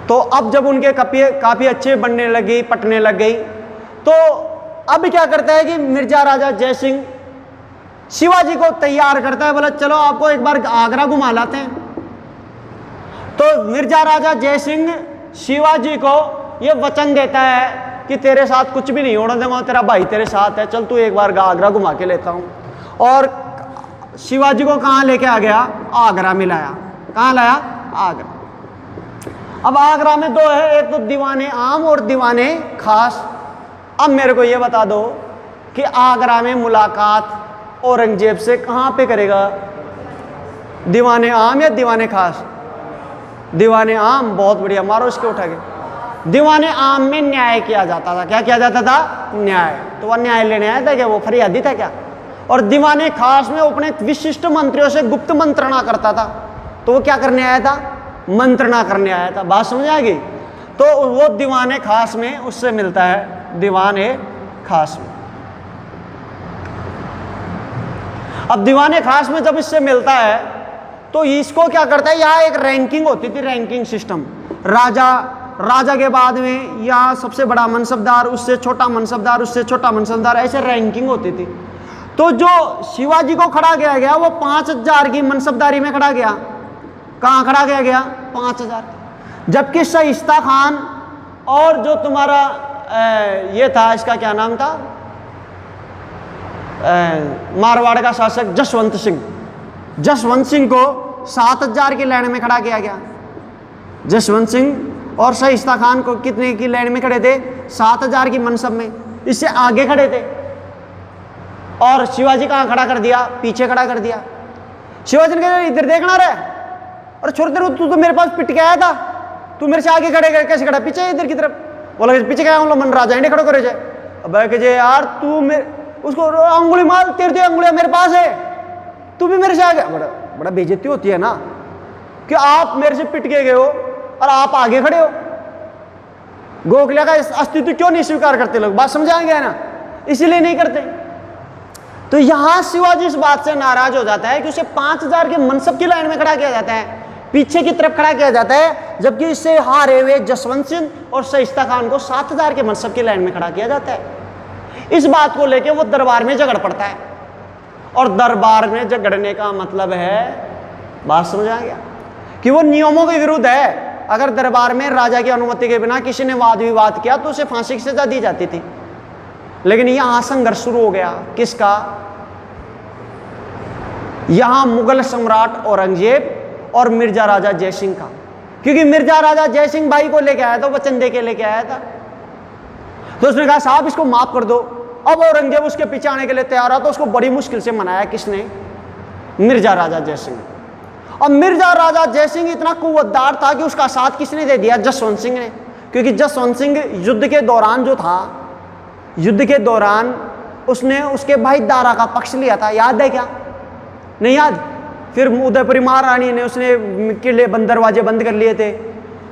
तो अब जब उनके काफ़ी अच्छे बनने लगी, पटने लग गई, तो अब क्या करता है कि मिर्जा राजा जयसिंह शिवाजी को तैयार करता है, बोला चलो आपको एक बार आगरा घुमा लाते हैं। तो मिर्जा राजा जयसिंह शिवाजी को ये वचन देता है कि तेरे साथ कुछ भी नहीं होने दूंगा, तेरा भाई तेरे साथ है, चल तू एक बार आगरा घुमा के लेता हूँ। और शिवाजी को कहाँ लेके आ गया? आगरा में लाया। कहाँ लाया? आगरा। अब आगरा में 2 है, एक तो दीवाने आम और दीवाने खास। अब मेरे को ये बता दो कि आगरा में मुलाकात औरंगजेब से कहाँ पे करेगा? दीवाने आम या दीवाने खास? दीवाने आम। बहुत बढ़िया, मारो इसके उठा के। दीवाने आम में न्याय किया जाता था। क्या किया जाता था? न्याय। तो वह न्याय लेने आया था क्या? वो फरियादी था क्या? और दीवाने खास में वो अपने विशिष्ट मंत्रियों से गुप्त मंत्रणा करता था। तो वो क्या करने आया था? मंत्रणा करने आया था। बात समझ आएगी? तो वो दीवाने खास में उससे मिलता है, दीवाने खास में। अब दीवाने खास में जब इससे मिलता है तो इसको क्या करता है? यहाँ एक रैंकिंग होती थी, रैंकिंग सिस्टम। राजा के बाद में यहाँ सबसे बड़ा मनसबदार, उससे छोटा मनसबदार, उससे छोटा मनसबदार, ऐसे रैंकिंग होती थी। तो जो शिवाजी को खड़ा किया गया वो 5000 की मनसबदारी में खड़ा गया। कहाँ खड़ा किया गया? 5000। जबकि शाइस्ता खान और जो तुम्हारा ये था, इसका क्या नाम था, मारवाड़ का शासक जसवंत सिंह को 7000 की लाइन में खड़ा किया गया। जसवंत सिंह और शाइस्ता खान को कितने की लाइन में खड़े थे? 7000 की मनसब में, इससे आगे खड़े थे। और शिवाजी कहाँ खड़ा कर दिया? पीछे खड़ा कर दिया। शिवाजी ने कहा इधर देखना रे, और छोड़ दे, तू तो मेरे पास पिट के आया था, तू मेरे से आगे खड़े कैसे खड़ा? पीछे इधर की तरफ। बोला पीछे क्या मन राजा इंडे खड़ो करे जाए। अब कहे यार तू उसको अंगुली मार, तेरे अंगुलियां मेरे पास है, तू भी मेरे से आगे। बड़ा बेइज्जती होती है ना कि आप मेरे से पिट के गए हो और आप आगे खड़े हो। गोखले का अस्तित्व क्यों नहीं स्वीकार करते लोग, बात समझ आ गया ना, इसीलिए नहीं करते। तो यहां शिवाजी इस बात से नाराज हो जाता है कि उसे 5000 के मनसब की लाइन में खड़ा किया जाता है, पीछे की तरफ खड़ा किया जाता है, जबकि इससे हारे हुए जसवंत सिंह और शाइस्ता खान को 7000 के मनसब की लाइन में खड़ा किया जाता है। इस बात को लेकर वो दरबार में झगड़ पड़ता है, और दरबार में झगड़ने का मतलब है, बात समझ आ गया, कि वो नियमों के विरुद्ध है। अगर दरबार में राजा की अनुमति के बिना किसी ने वाद विवाद किया तो उसे फांसी की सजा दी जाती थी। लेकिन यहां संघर्ष शुरू हो गया, किसका? यहां मुगल सम्राट औरंगजेब और मिर्जा राजा जयसिंह का, क्योंकि मिर्जा राजा जयसिंह भाई को लेके आया था, वचन दे के लेके आया था। तो उसने कहा साहब इसको माफ कर दो। अब औरंगजेब उसके पीछे आने के लिए तैयार था, तो उसको बड़ी मुश्किल से मनाया किसने? मिर्जा राजा जयसिंह। अब मिर्जा राजा जयसिंह इतना कुव्वतदार था कि उसका साथ किसने दे दिया? जसवंत सिंह ने। क्योंकि जसवंत सिंह युद्ध के दौरान जो था, युद्ध के दौरान उसने उसके भाई दारा का पक्ष लिया था, याद है क्या? नहीं याद? फिर उदयपुरी महारानी ने उसने किले बंद, दरवाजे बंद कर लिए थे,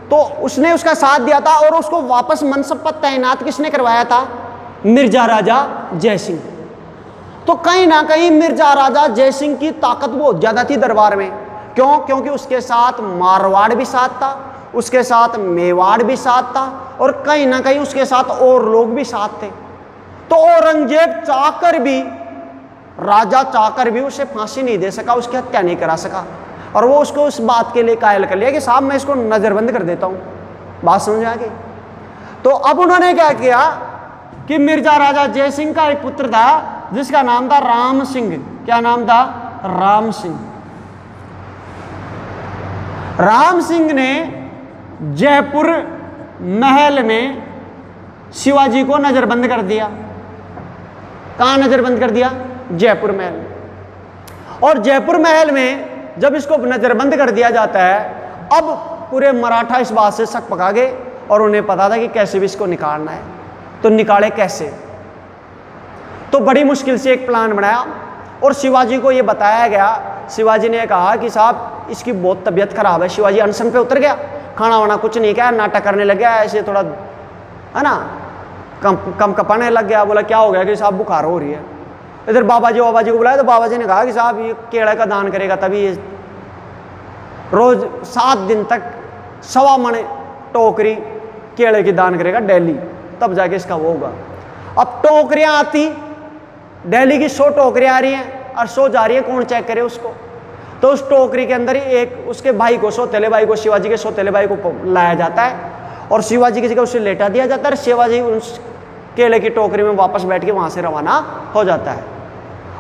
तो उसने उसका साथ दिया था, और उसको वापस मनसब पर तैनात किसने करवाया था? मिर्जा राजा जयसिंह। तो कहीं ना कहीं मिर्जा राजा जयसिंह की ताकत बहुत ज्यादा थी दरबार में। क्यों? क्योंकि उसके साथ मारवाड़ भी साथ था, उसके साथ मेवाड़ भी साथ था, और कहीं ना कहीं उसके साथ और लोग भी साथ थे। तो औरंगजेब चाहकर भी, राजा चाहकर भी उसे फांसी नहीं दे सका, उसकी हत्या नहीं करा सका, और वो उसको उस बात के लिए कायल कर लिया कि साहब मैं इसको नजरबंद कर देता हूं। बात समझ आ गई? तो अब उन्होंने क्या किया कि मिर्जा राजा जयसिंह का एक पुत्र था जिसका नाम था राम सिंह। क्या नाम था? राम सिंह। राम सिंह ने जयपुर महल में शिवाजी को नजरबंद कर दिया। कहां नजरबंद कर दिया? जयपुर महल। और जयपुर महल में जब इसको नजरबंद कर दिया जाता है, अब पूरे मराठा इस बात से शक पका गए, और उन्हें पता था कि कैसे भी इसको निकालना है। तो निकाले कैसे? तो बड़ी मुश्किल से एक प्लान बनाया, और शिवाजी को यह बताया गया। शिवाजी ने कहा कि साहब इसकी बहुत तबीयत खराब है। शिवाजी अनशन पे उतर गया, खाना वाना कुछ नहीं खाया, नाटक करने लग गया, ऐसे थोड़ा है ना कम कपाने लग गया। बोला क्या हो गया? कि साहब बुखार हो रही है। इधर बाबा जी को बुलाया, तो बाबा जी ने कहा कि साहब ये केला का दान करेगा तभी ये रोज 7 दिन तक 1.25 मन टोकरी केले की दान करेगा डेली, तब जाके इसका वो होगा। अब टोकरियां आती, डेली की 100 टोकरियां आ रही हैं, और 100 जा रही है, कौन चेक करे उसको? तो उस टोकरी के अंदर ही एक उसके भाई को, सौतेले भाई को, शिवाजी के सौतेले भाई को लाया जाता है, और शिवाजी की जगह उसे लेटा दिया जाता है। शिवाजी उस केले की टोकरी में वापस बैठ के वहां से रवाना हो जाता है।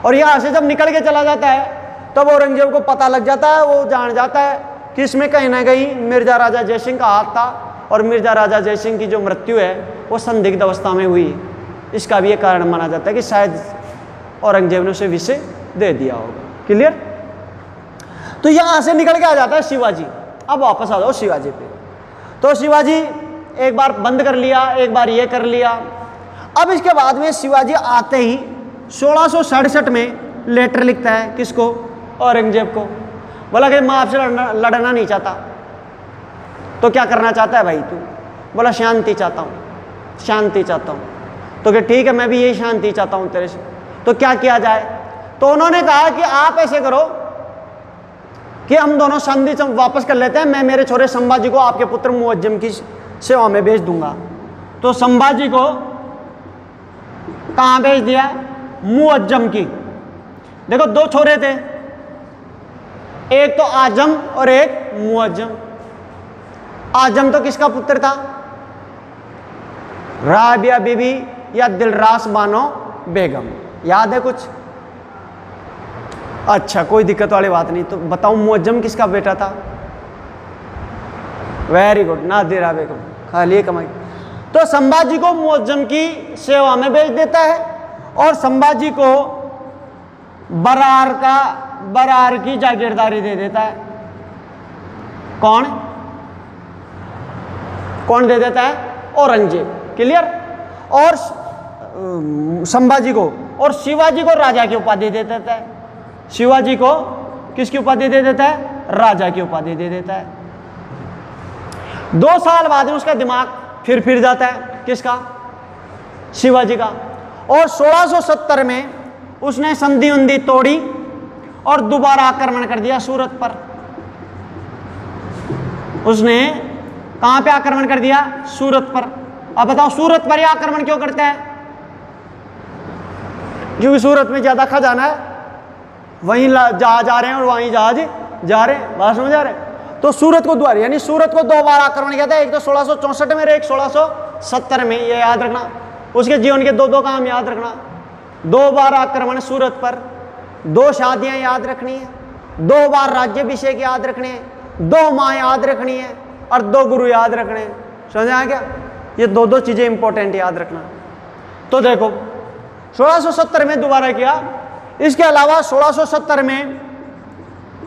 और यहां से जब निकल के चला जाता है, तब औरंगजेब को पता लग जाता है, वो जान जाता है कि इसमें कहीं ना कहीं मिर्जा राजा जयसिंह का हाथ था, और मिर्जा राजा जयसिंह की जो मृत्यु है वो संदिग्ध अवस्था में हुई। इसका भी एक कारण माना जाता है कि शायद औरंगजेब ने उसे विष दे दिया होगा। क्लियर? तो यहां से निकल के आ जाता है शिवाजी। अब वापस आ जाओ शिवाजी पे। तो शिवाजी एक बार बंद कर लिया, एक बार ये कर लिया। अब इसके बाद में शिवाजी आते ही 1667 में लेटर लिखता है, किसको? औरंगजेब को। बोला कि मैं आपसे लड़ना नहीं चाहता। तो क्या करना चाहता है भाई तू? बोला शांति चाहता हूँ, शांति चाहता हूँ। तो क्या ठीक है, मैं भी यही शांति चाहता हूँ तेरे से। तो क्या किया जाए? तो उन्होंने कहा कि आप ऐसे करो कि हम दोनों संधि वापस कर लेते हैं, मैं मेरे छोरे संभाजी को आपके पुत्र मुअज्जम की सेवा में भेज दूंगा। तो संभाजी को कहाँ भेज दिया? मुअज्जम की। देखो 2 छोरे थे, एक तो आजम और एक मुअज्जम। आजम तो किसका पुत्र था? राबिया बीबी या दिलरास बानो बेगम। याद है कुछ? अच्छा, कोई दिक्कत वाली बात नहीं। तो बताऊं मुअज्जम किसका बेटा था? वेरी गुड, नादिरा बेगम। खाली कमाई। तो संभाजी को मुअज्जम की सेवा में भेज देता है, और संभाजी को बरार की जागीरदारी दे देता है। कौन दे देता है? औरंगजेब। क्लियर? और संभाजी को, और शिवाजी को राजा की उपाधि दे देता है। शिवाजी को किसकी उपाधि दे देता है? राजा की उपाधि दे देता है। 2 साल बाद में उसका दिमाग फिर जाता है किसका, शिवाजी का। और 1670 में उसने संधि उंधी तोड़ी और दोबारा आक्रमण कर दिया सूरत पर। उसने कहां पे आक्रमण कर दिया, सूरत पर। अब बताओ सूरत पर ही आक्रमण क्यों करता है, क्योंकि सूरत में ज्यादा खजाना है, वहीं जहाज आ रहे हैं और वहीं जहाज जा रहे हैं, बात समझ आ रहे हैं। तो सूरत को द्वार यानी सूरत को 2 बार आक्रमण किया था, एक तो 1664 में, एक 1670 में, ये याद रखना। उसके जीवन के 2 काम याद रखना, 2 बार आक्रमण सूरत पर, 2 शादियां याद रखनी है, 2 बार राज्याभिषेक याद रखने हैं, 2 माँ याद रखनी है और 2 गुरु याद रखने हैं। समझ आया क्या, ये 2 चीजें इंपॉर्टेंट याद रखना। तो देखो 1670 में दोबारा किया। इसके अलावा 1670 में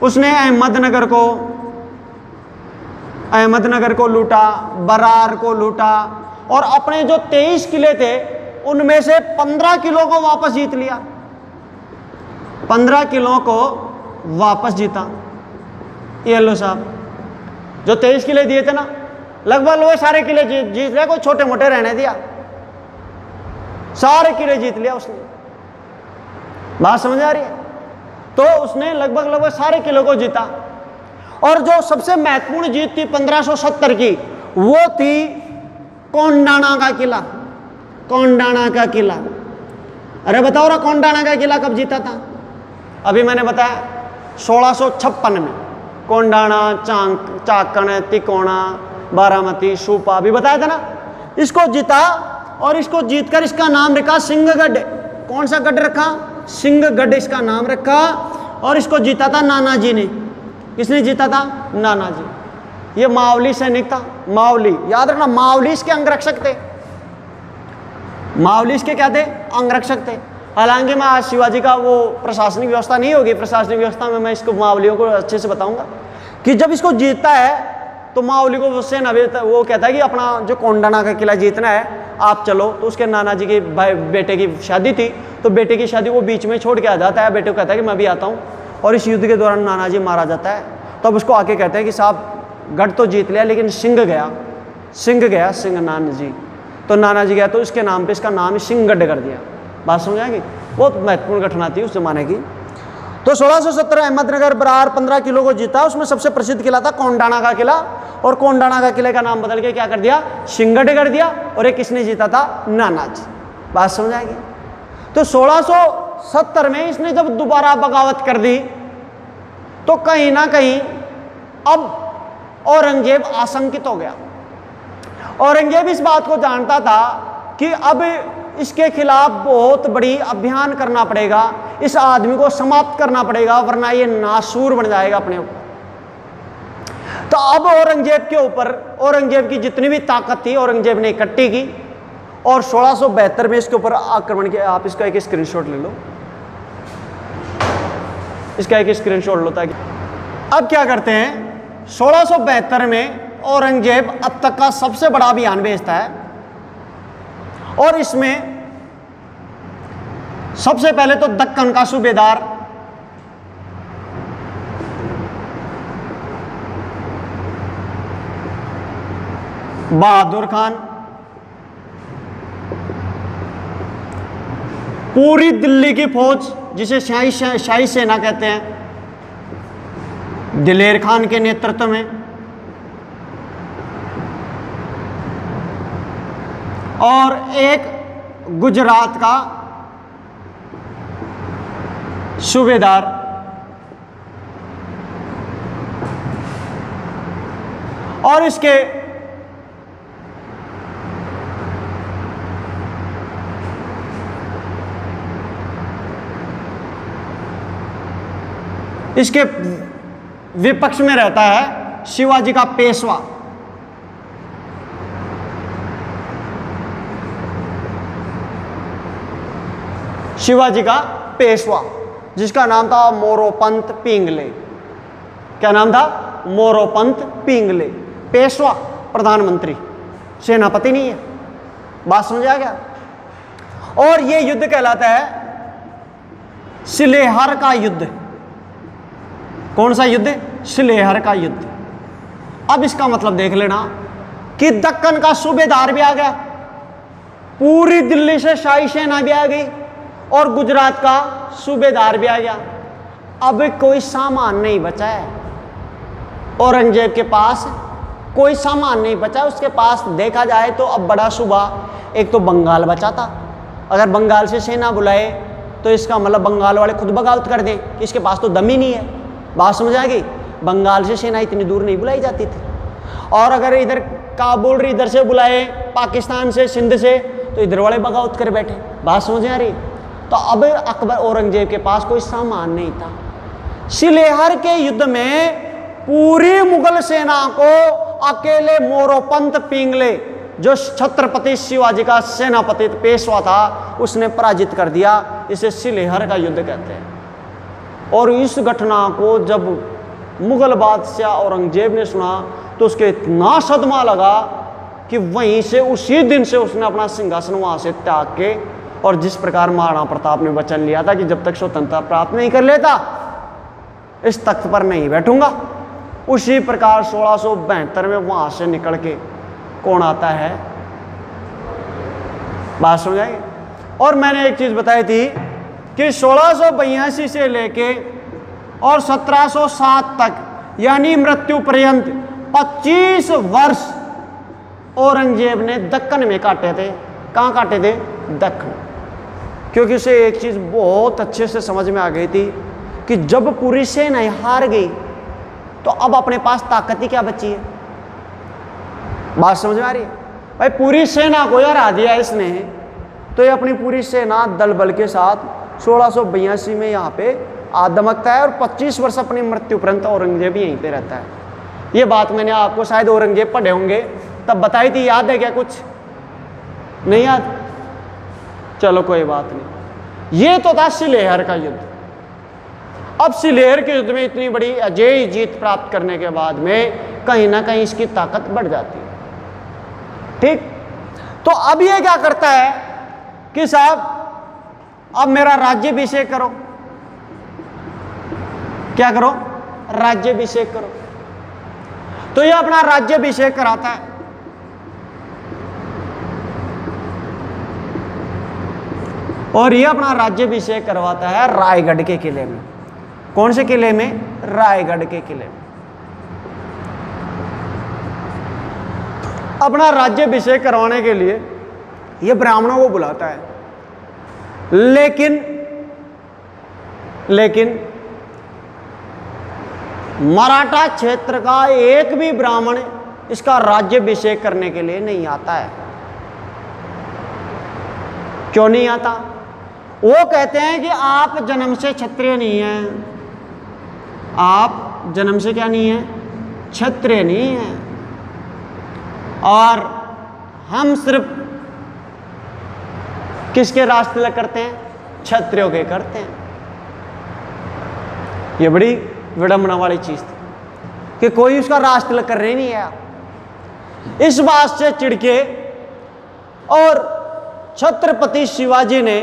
उसने अहमदनगर को लूटा, बरार को लूटा और अपने जो 23 किले थे उनमें से 15 किलो को वापस जीत लिया, 15 किलो को वापस जीता। ये लो साहब, जो 23 किले दिए थे ना, लगभग वो सारे किले जीत लिया, कोई छोटे मोटे रहने दिया, सारे किले जीत लिया उसने। बात समझ आ रही है। तो उसने लगभग सारे किलों को जीता। और जो सबसे महत्वपूर्ण जीत थी 1570 की, वो थी कोंडाना का किला। कोंडाना का किला, अरे बताओ रहा, कोंडाना का किला कब जीता था? अभी मैंने बताया 1656 में। कोंडाना, चाकण, तिकोना, बारामती, सूपा अभी बताया था ना। इसको जीता और इसको जीतकर इसका नाम रखा सिंहगढ़। कौन सा गढ़ रखा? सिंहगढ़ इसका नाम रखा। और इसको जीता था नानाजी ने। किसने जीता था? नानाजी। ये मावली सैनिक था, मावली, याद रखना, मावली इसके अंगरक्षक थे। मावली इसके क्या थे? अंगरक्षक थे। हालांकि मैं आज शिवाजी का वो प्रशासनिक व्यवस्था नहीं होगी, प्रशासनिक व्यवस्था में मैं इसको मावलियों को अच्छे से बताऊंगा कि जब इसको जीतता है तो मावली को उससे वो कहता है कि अपना जो कोंडाना का किला जीतना है, आप चलो। तो उसके नानाजी के भाई बेटे की शादी थी, तो बेटे की शादी वो बीच में छोड़ के आ जाता है। बेटे को कहता है कि मैं भी आता हूँ। और इस युद्ध के दौरान नानाजी मारा जाता है। तब उसको आके कहते हैं कि साहब गढ़ तो जीत लिया लेकिन सिंह गया सिंह नानाजी। तो नानाजी गया तो इसके नाम पे इसका नाम सिंहगढ़ कर दिया। बात समझ आएगी। बहुत महत्वपूर्ण घटना थी उस जमाने की। तो 1670 अहमदनगर बरार 15 किलो को जीता। उसमें सबसे प्रसिद्ध किला था कोंडाना का किला। और कोंडाना का किले का नाम बदल के क्या कर दिया? सिंहगढ़ कर दिया। और एक किसने जीता था? नानाजी। बात समझ आएगी। तो 1670 में इसने जब दोबारा बगावत कर दी तो कहीं ना कहीं अब औरंगजेब आशंकित हो गया। औरंगजेब इस बात को जानता था कि अब इसके खिलाफ बहुत बड़ी अभियान करना पड़ेगा, इस आदमी को समाप्त करना पड़ेगा, वरना ये नासूर बन जाएगा अपने ऊपर। तो अब औरंगजेब के ऊपर, औरंगजेब की जितनी भी ताकत थी औरंगजेब ने इकट्ठी की और 1672 में इसके ऊपर आक्रमण किया। आप इसका एक स्क्रीनशॉट ले लो, इसका एक स्क्रीनशॉट लो ताकि। अब क्या करते हैं, 1672 में औरंगजेब अब तक का सबसे बड़ा अभियान भेजता है। और इसमें सबसे पहले तो दक्कन का सूबेदार बहादुर खान, पूरी दिल्ली की फौज जिसे शाही सेना कहते हैं, दिलेर खान के नेतृत्व में, और एक गुजरात का सूबेदार और इसके विपक्ष में रहता है शिवाजी का पेशवा। शिवाजी का पेशवा जिसका नाम था मोरोपंत पिंगले। क्या नाम था? मोरोपंत पिंगले। पेशवा प्रधानमंत्री, सेनापति नहीं है। बात समझ आ गया। और यह युद्ध कहलाता है सिलेहर का युद्ध। कौन सा युद्ध? सिलेहर का युद्ध। अब इसका मतलब देख लेना, कि दक्कन का सूबेदार भी आ गया, पूरी दिल्ली से शाही सेना भी आ गई और गुजरात का सूबेदार भी आ गया। अब कोई सामान नहीं बचा है औरंगजेब के पास, कोई सामान नहीं बचा उसके पास। देखा जाए तो अब बड़ा सूबा एक तो बंगाल बचा था। अगर बंगाल से सेना बुलाए तो इसका मतलब बंगाल वाले खुद बगावत कर दें कि इसके पास तो दम ही नहीं है। बात समझ आ गई? बंगाल से सेना इतनी दूर नहीं बुलाई जाती थी। और अगर इधर काबुल इधर से बुलाए, पाकिस्तान से, सिंध से, तो इधर वाले बगावत कर बैठे। बात समझ आ रही? तो अब अकबर औरंगजेब के पास कोई सामान नहीं था। सिलेहर के युद्ध में पूरी मुगल सेना को अकेले मोरोपंत पिंगले, जो छत्रपति शिवाजी का सेनापति पेशवा था, उसने पराजित कर दिया। इसे सिलेहर का युद्ध कहते हैं। और इस घटना को जब मुगल बादशाह औरंगजेब ने सुना तो उसके इतना सदमा लगा कि वहीं से उसी दिन से उसने अपना सिंहासन वहां से त्याग के, और जिस प्रकार महाराणा प्रताप ने वचन लिया था कि जब तक स्वतंत्रता प्राप्त नहीं कर लेता इस तख्त पर नहीं बैठूंगा, उसी प्रकार 1672 में वहां से निकल के कौन आता है? बात समझ आई? और मैंने एक चीज बताई थी कि 1682 से लेके और 1707 तक यानी मृत्यु पर्यंत 25 वर्ष औरंगजेब ने दक्कन में काटे थे। कहां काटे थे? दक्कन। क्योंकि उसे एक चीज बहुत अच्छे से समझ में आ गई थी कि जब पूरी सेना हार गई तो अब अपने पास ताकत ही क्या बची है। बात समझ में आ रही है? भाई पूरी सेना को हरा दिया इसने, तो ये अपनी पूरी सेना दल बल के साथ 1682 में यहाँ पे आदमकता है और 25 वर्ष अपनी मृत्यु पर्यंत औरंगजेब यहीं पे रहता है। ये बात मैंने आपको शायद औरंगजेब पढ़े होंगे तब बताई थी, याद है क्या? कुछ नहीं याद? चलो कोई बात नहीं। ये तो था सिलेहर का युद्ध। अब सिलेहर के युद्ध में इतनी बड़ी अजेय जीत प्राप्त करने के बाद में कहीं ना कहीं इसकी ताकत बढ़ जाती है। ठीक, तो अब ये क्या करता है कि साहब अब मेरा राज्याभिषेक करो। क्या करो? राज्याभिषेक करो। तो ये अपना राज्याभिषेक कराता है। और ये अपना राज्याभिषेक करवाता है रायगढ़ के किले में। कौन से किले में? रायगढ़ के किले में। अपना राज्याभिषेक करवाने के लिए ये ब्राह्मणों को बुलाता है, लेकिन मराठा क्षेत्र का एक भी ब्राह्मण इसका राज्याभिषेक करने के लिए नहीं आता है। क्यों नहीं आता? वो कहते हैं कि आप जन्म से क्षत्रिय नहीं हैं, आप जन्म से क्या नहीं है? क्षत्रिय नहीं है, और हम सिर्फ किसके राज तिलक करते हैं? क्षत्रियों के करते हैं। ये बड़ी विडंबना वाली चीज थी कि कोई उसका राज तिलक करने नहीं आया। इस बात से चिढ़के और छत्रपति शिवाजी ने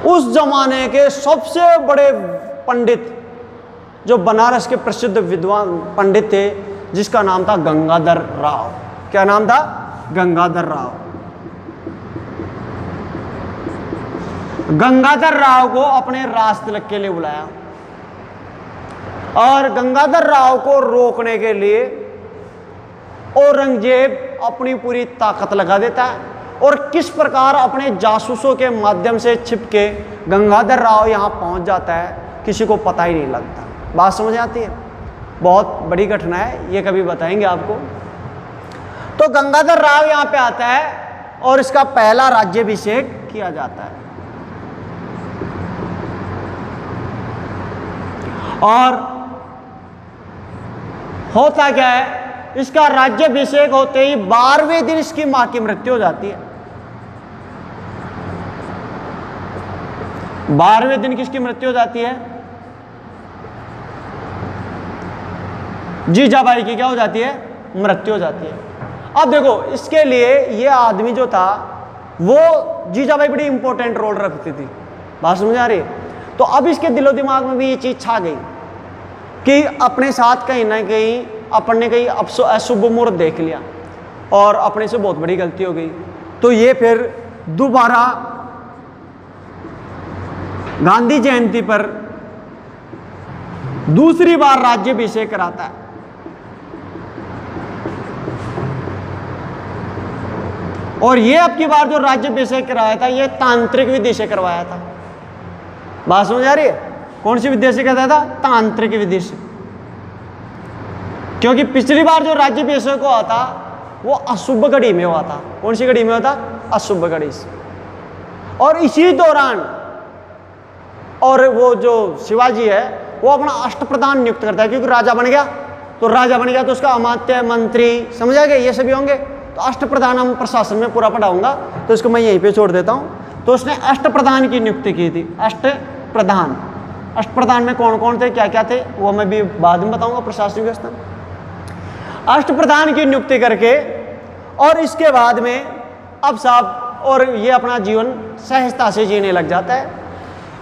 उस जमाने के सबसे बड़े पंडित, जो बनारस के प्रसिद्ध विद्वान पंडित थे, जिसका नाम था गंगाधर राव। क्या नाम था? गंगाधर राव। गंगाधर राव को अपने राज तिलक के लिए बुलाया और गंगाधर राव को रोकने के लिए औरंगजेब अपनी पूरी ताकत लगा देता है। और किस प्रकार अपने जासूसों के माध्यम से छिपके गंगाधर राव यहां पहुंच जाता है, किसी को पता ही नहीं लगता। बात समझ आती है? बहुत बड़ी घटना है, ये कभी बताएंगे आपको। तो गंगाधर राव यहां पे आता है और इसका पहला राज्याभिषेक किया जाता है। और होता क्या है, इसका राज्याभिषेक होते ही 12वें दिन इसकी मां की मृत्यु हो जाती है। 12वें दिन किसकी मृत्यु हो जाती है? जीजाबाई की क्या हो जाती है? मृत्यु हो जाती है। अब देखो, इसके लिए ये आदमी जो था वो जीजाबाई बड़ी इंपॉर्टेंट रोल रखती थी। बात समझ आ रही है? तो अब इसके दिलो दिमाग में भी ये चीज छा गई कि अपने साथ कहीं ना कहीं अपन ने कहीं अशुभ मुहूर्त देख लिया और अपने से बहुत बड़ी गलती हो गई, तो ये फिर दोबारा गांधी जयंती पर दूसरी बार राज्याभिषेक कराता है। और ये अब की बार जो राज्याभिषेक कराया था ये तांत्रिक विधि से करवाया था। बात समझ आ रही है? कौन सी विधि से करवाया था? तांत्रिक विधि से। क्योंकि पिछली बार जो राज्याभिषेक हुआ था वो अशुभ घड़ी में हुआ था। कौन सी घड़ी में हुआ था? अशुभ घड़ी से। और इसी दौरान और वो जो शिवाजी है वो अपना अष्टप्रधान नियुक्त करता है, क्योंकि राजा बन गया, तो राजा बन गया तो उसका अमात्य, मंत्री, समझ आ गए, ये सभी होंगे। तो अष्टप्रधान हम प्रशासन में पूरा पढ़ाऊंगा, तो इसको मैं यहीं पे छोड़ देता हूं। तो उसने अष्टप्रधान की नियुक्ति की थी। अष्टप्रधान, अष्टप्रधान में कौन कौन थे, क्या क्या थे, वो मैं भी बाद में बताऊंगा प्रशासनिक व्यवस्था में। अष्टप्रधान की नियुक्ति करके और इसके बाद में अब साहब और ये अपना जीवन सहजता से जीने लग जाता है।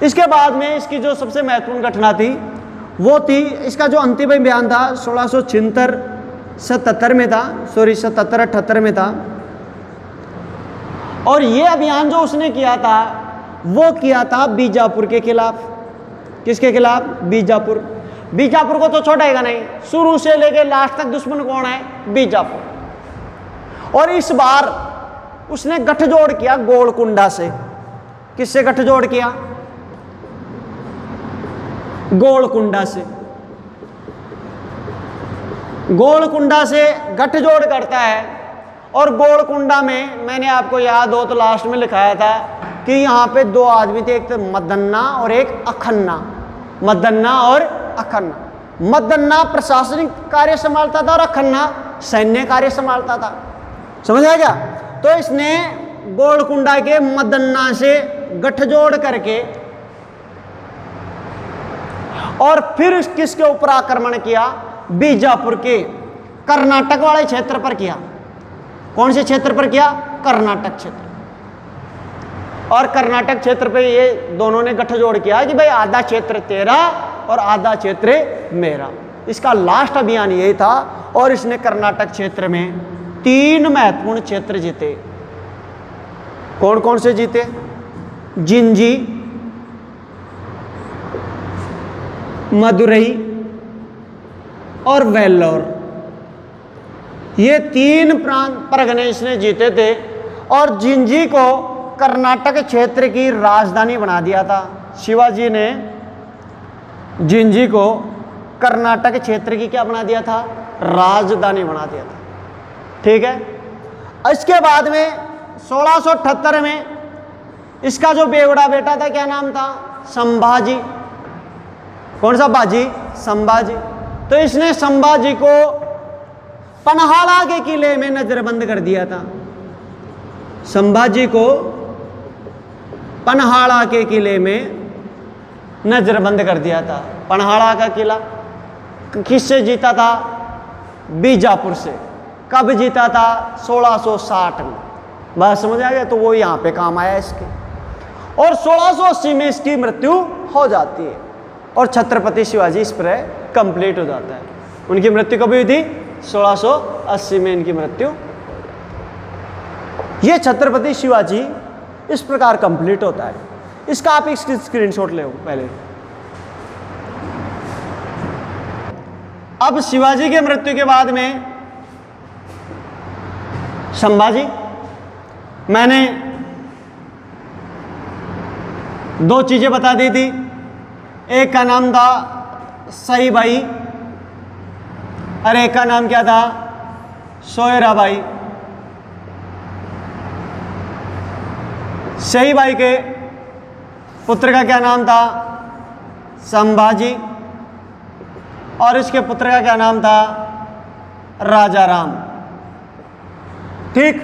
इसके बाद में इसकी जो सबसे महत्वपूर्ण घटना थी वो थी, इसका जो अंतिम बयान था 1676-77 में था, सॉरी 77-78 में था। और ये अभियान जो उसने किया था वो किया था बीजापुर के खिलाफ। किसके खिलाफ? बीजापुर। बीजापुर को तो छोड़ेगा नहीं, शुरू से लेके लास्ट तक दुश्मन कौन है? बीजापुर। और इस बार उसने गठजोड़ किया गोलकुंडा से। किससे गठजोड़ किया? गोलकुंडा से। गोलकुंडा से गठजोड़ करता है। और गोलकुंडा में मैंने आपको याद हो तो लास्ट में लिखाया था कि यहाँ पे दो आदमी थे, एक तो मदन्ना और एक अखन्ना। मदन्ना और अखन्ना। मदन्ना प्रशासनिक कार्य संभालता था और अखन्ना सैन्य कार्य संभालता था। समझ आ गया? तो इसने गोलकुंडा के मदन्ना से गठजोड़ करके और फिर किसके ऊपर आक्रमण किया? बीजापुर के कर्नाटक वाले क्षेत्र पर किया। कौन से क्षेत्र पर किया? कर्नाटक क्षेत्र। और कर्नाटक क्षेत्र पे ये दोनों ने गठजोड़ किया कि भाई आधा क्षेत्र तेरा और आधा क्षेत्र मेरा। इसका लास्ट अभियान यही था। और इसने कर्नाटक क्षेत्र में 3 महत्वपूर्ण क्षेत्र जीते। कौन कौन से जीते? जिंजी, मदुरई और वेल्लोर। ये 3 प्रांत परगने इसने जीते थे। और जिंजी को कर्नाटक क्षेत्र की राजधानी बना दिया था। शिवाजी ने जिंजी को कर्नाटक क्षेत्र की क्या बना दिया था? राजधानी बना दिया था। ठीक है। इसके बाद में 1678 में इसका जो बेवड़ा बेटा था, क्या नाम था? संभाजी। कौन सा बाजी? संभाजी। तो इसने संभाजी को पन्हाड़ा के किले में नजरबंद कर दिया था। संभाजी को पन्हाड़ा के किले में नजरबंद कर दिया था। पन्हाड़ा का किला किससे जीता था? बीजापुर से। कब जीता था? 1660 में। बात समझ आ गया? तो वो यहाँ पे काम आया इसके। और 1680 में इसकी मृत्यु हो जाती है और छत्रपति शिवाजी इस पर कंप्लीट हो जाता है। उनकी मृत्यु कब हुई थी? 1680 में इनकी मृत्यु। ये छत्रपति शिवाजी इस प्रकार कंप्लीट होता है। इसका आप एक स्क्रीनशॉट ले पहले। अब शिवाजी के मृत्यु के बाद में संभाजी, मैंने 2 चीजें बता दी थी। एक का नाम था सई भाई और एक का नाम क्या था? सोयरा भाई। सई भाई के पुत्र का क्या नाम था? संभाजी। और इसके पुत्र का क्या नाम था? राजा राम। ठीक।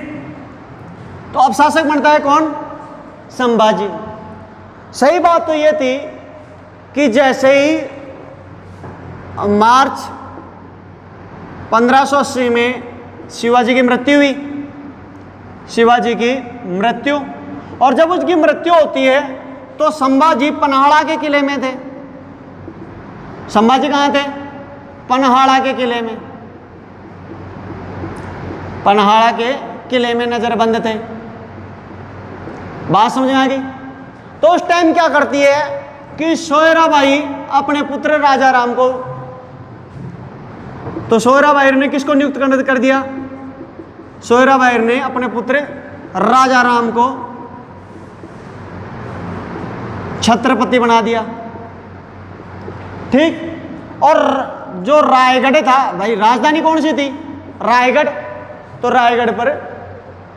तो अब शासक बनता है कौन? संभाजी। सही बात तो यह थी कि जैसे ही मार्च 1580 में शिवाजी की मृत्यु हुई, शिवाजी की मृत्यु, और जब उसकी मृत्यु होती है तो संभाजी पन्हाड़ा के किले में थे। संभाजी कहाँ थे? पन्हाड़ा के किले में। पन्हाड़ा के किले में नजरबंद थे। बात समझ में आ गई? तो उस टाइम क्या करती है कि सोयराबाई अपने पुत्र राजा राम को, तो सोयराबाई ने किसको नियुक्त कर दिया? सोयराबाई ने अपने पुत्र राजा राम को छत्रपति बना दिया। ठीक। और जो रायगढ़ था भाई, राजधानी कौन सी थी? रायगढ़। तो रायगढ़ पर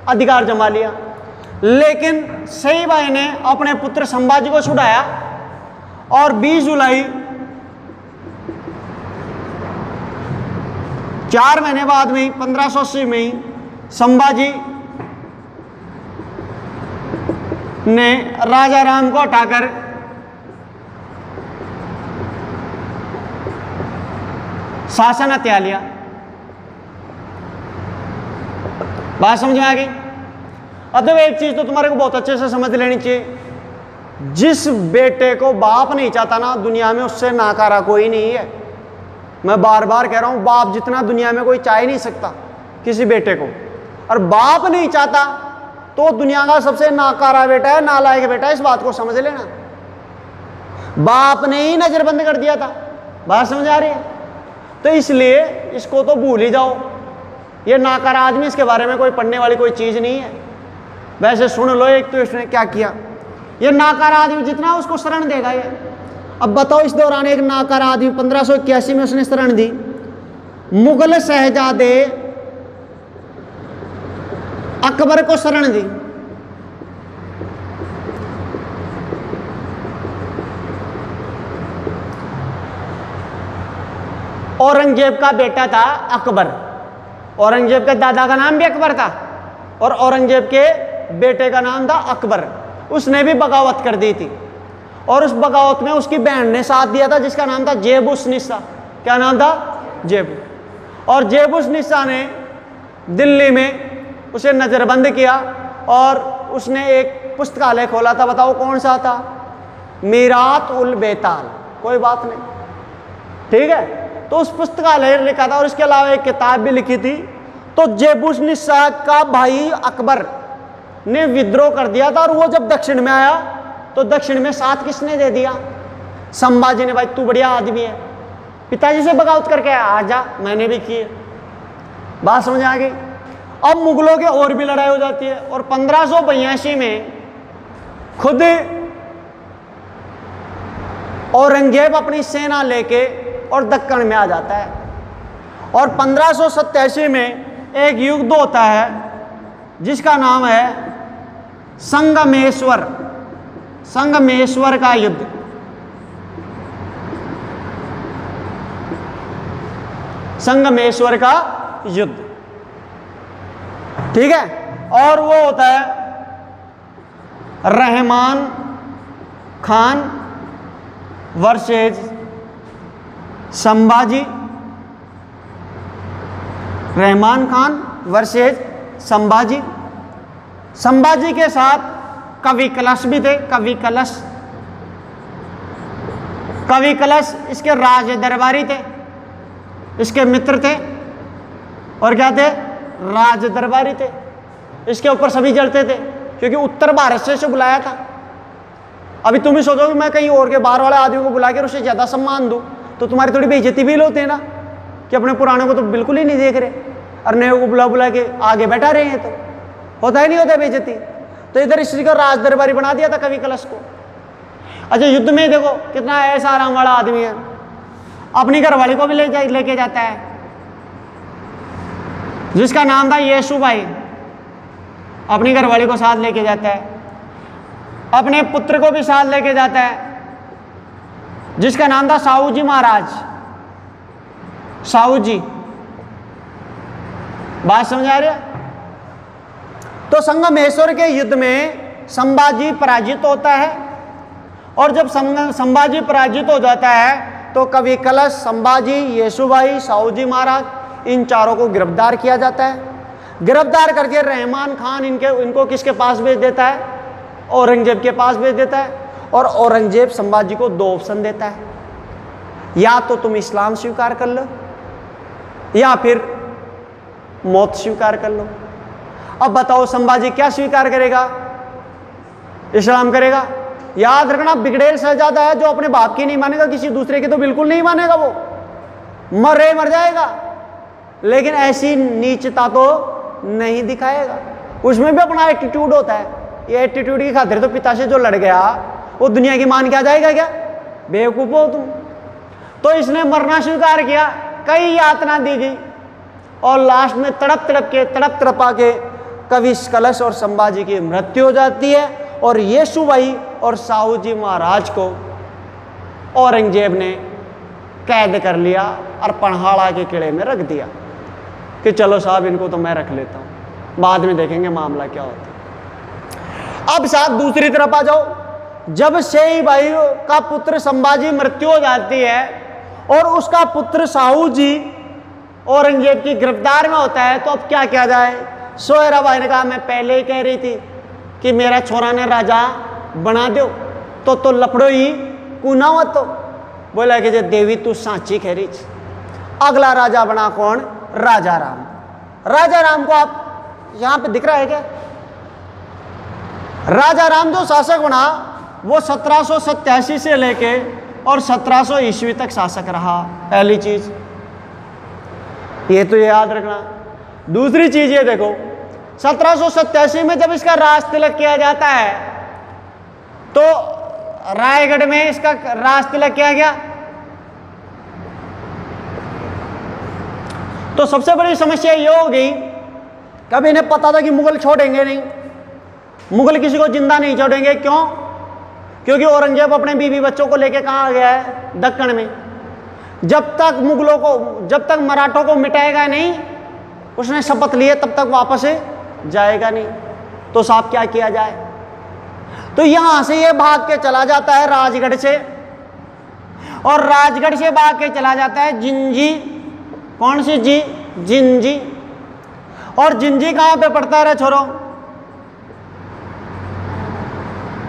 अधिकार जमा लिया। लेकिन सईबाई ने अपने पुत्र संभाजी को छुड़ाया और 20 जुलाई 4 महीने बाद में 1580 में संभाजी ने राजा राम को हटाकर शासन हत्या लिया। बात समझ में आ गई? अब तो एक चीज तो तुम्हारे को बहुत अच्छे से समझ लेनी चाहिए, जिस बेटे को बाप नहीं चाहता ना दुनिया में, उससे नाकारा कोई नहीं है। मैं बार बार कह रहा हूं, बाप जितना दुनिया में कोई चाह ही नहीं सकता किसी बेटे को, और बाप नहीं चाहता तो दुनिया का सबसे नाकारा बेटा है, नालायक बेटा है। इस बात को समझ लेना। बाप ने ही नजरबंद कर दिया था। बात समझ आ रही है? तो इसलिए इसको तो भूल ही जाओ, ये नाकारा आदमी, इसके बारे में कोई पढ़ने वाली कोई चीज नहीं है। वैसे सुन लो, एक तो इसने क्या किया, ये नाकारा आदमी जितना उसको शरण देगा ये। अब बताओ, इस दौरान एक नाकारा आदमी 1581 में उसने शरण दी, मुगल शहजादे अकबर को शरण दी। औरंगजेब का बेटा था अकबर, औरंगजेब के दादा का नाम भी अकबर था और औरंगजेब के बेटे का नाम था अकबर। उसने भी बगावत कर दी थी और उस बगावत में उसकी बहन ने साथ दिया था, जिसका नाम था जेबुस निस्सा। क्या नाम था? जेबू। और जेबुस निस्सा ने दिल्ली में उसे नजरबंद किया और उसने एक पुस्तकालय खोला था। बताओ कौन सा था? मीरात उल बेताल। कोई बात नहीं, ठीक है। तो उस पुस्तकालय लिखा था और इसके अलावा एक किताब भी लिखी थी। तो जेबुस निस्सा का भाई अकबर ने विद्रोह कर दिया था और वो जब दक्षिण में आया तो दक्षिण में साथ किसने दे दिया? संभाजी ने। भाई तू बढ़िया आदमी है, पिताजी से बगावत करके आया, आजा, मैंने भी की है। बात समझ आ गई? अब मुगलों के और भी लड़ाई हो जाती है और 1582 में खुद औरंगजेब अपनी सेना लेके और दक्कन में आ जाता है और 1587 में एक युद्ध होता है जिसका नाम है संगमेश्वर, संगमेश्वर का युद्ध। संगमेश्वर का युद्ध, ठीक है। और वो होता है रहमान खान वर्सेज संभाजी, रहमान खान वर्सेज संभाजी। संभाजी के साथ कवि कलश भी थे। कवि कलश, कवि कलश इसके राज दरबारी थे, इसके मित्र थे और क्या थे? राज दरबारी थे। इसके ऊपर सभी जलते थे क्योंकि उत्तर भारत से बुलाया था। अभी तुम ही सोचो कि मैं कहीं और के बाहर वाले आदमी को बुला कर उसे ज्यादा सम्मान दूं तो तुम्हारी थोड़ी बेइज्जती भी होती है ना, कि अपने पुराने को तो बिल्कुल ही नहीं देख रहे और नए को बुला बुला के आगे बैठा रहे हैं। तो होता ही नहीं होता बेइज्जती। तो इधर इसी का राज दरबारी बना दिया था कवि कलश को। अच्छा, युद्ध में देखो कितना ऐसा आराम वाला आदमी है, अपनी घरवाली को भी लेके जाता है जिसका नाम था येसु भाई। अपनी घरवाली को साथ लेके जाता है, अपने पुत्र को भी साथ लेके जाता है जिसका नाम था साहू जी महाराज। साहू जी, बात समझ आ रही है? तो संगमेश्वर के युद्ध में संभाजी पराजित होता है और जब संभाजी पराजित हो जाता है तो कवि कलश, संभाजी, येसुभाई, साहू जी महाराज, इन चारों को गिरफ्तार किया जाता है। गिरफ्तार करके रहमान खान इनको किसके पास भेज देता है? औरंगजेब के पास भेज देता है और औरंगजेब संभाजी को 2 ऑप्शन देता है, या तो तुम इस्लाम स्वीकार कर लो या फिर मौत स्वीकार कर लो। अब बताओ संभाजी क्या स्वीकार करेगा? इस्लाम करेगा। याद रखना, बिगड़ेल शहजादा है जो अपने बाप की नहीं मानेगा, किसी दूसरे की तो बिल्कुल नहीं मानेगा, वो मर जाएगा, लेकिन ऐसी नीचता तो नहीं दिखाएगा। उसमें भी अपना एटीट्यूड होता है। ये एटीट्यूड की खातिर तो पिता से जो लड़ गया वो दुनिया की मान के आ जाएगा क्या? बेवकूफ हो तुम। तो इसने मरना स्वीकार किया, कई यातना दी गई और लास्ट में तड़प तड़पा के कवि कलश और संभाजी की मृत्यु हो जाती है। और येसुबाई और साहू जी महाराज को औरंगजेब ने कैद कर लिया और पन्हाड़ा के किले में रख दिया कि चलो साहब इनको तो मैं रख लेता हूं, बाद में देखेंगे मामला क्या होता है। अब साहब दूसरी तरफ आ जाओ। जब शेई भाई का पुत्र संभाजी मृत्यु हो जाती है और उसका पुत्र साहू जी औरंगजेब की गिरफ्तार में होता है, तो अब क्या किया जाए? सोहरा भाई ने कहा मैं पहले ही कह रही थी कि मेरा छोरा ने राजा बना दो, तो लफड़ो ही कुना हो। तो बोला कि जे देवी तू सांची कह रही। अगला राजा बना कौन? राजा राम। राजा राम को आप यहां पे दिख रहा है क्या? राजा राम जो शासक बना वो 1787 से लेके और 1700 ईस्वी तक शासक रहा। पहली चीज ये तो याद रखना। दूसरी चीज ये देखो, 1787 में जब इसका राज तिलक किया जाता है तो रायगढ़ में इसका राज तिलक किया गया। तो सबसे बड़ी समस्या ये हो गई, कभी इन्हें पता था कि मुगल छोड़ेंगे नहीं, मुगल किसी को जिंदा नहीं छोड़ेंगे। क्यों? क्योंकि औरंगजेब अपने बीवी बच्चों को लेके कहाँ गया है? दक्कन में। जब तक मराठों को मिटाएगा नहीं, उसने शपथ लिए, तब तक वापस जाएगा नहीं। तो साहब क्या किया जाए? तो यहां से ये भाग के चला जाता है राजगढ़ से, और राजगढ़ से भाग के चला जाता है जिंजी। कौन सी जी? जिंजी। और जिंजी कहां पे पड़ता है छोरो?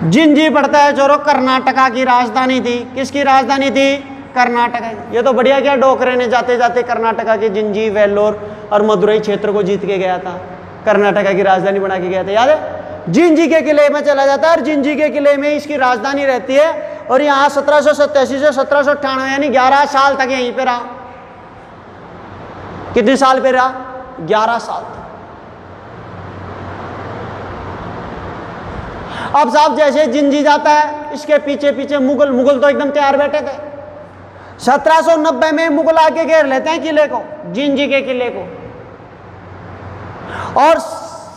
जिंजी पड़ता है छोरो, कर्नाटका की राजधानी थी। किसकी राजधानी थी? कर्नाटका। ये तो बढ़िया क्या, डोकरे ने जाते जाते कर्नाटका के जिंजी, वेल्लोर और मदुरई क्षेत्र को जीत के गया था, कर्नाटका की राजधानी बना के गया था। याद है? जिंजी के किले में चला जाता है और जिंजी के किले में इसकी राजधानी रहती है। और यहाँ 1787 से 1798 यानी 11 साल तक यहीं पे रहा। कितने साल पे रहा? 11 साल तक। अब साहब जैसे जिंजी जाता है, इसके पीछे पीछे मुगल तो एकदम तैयार बैठे थे। 1790 में मुगल आके घेर लेते हैं किले को, जिंजी के किले को। और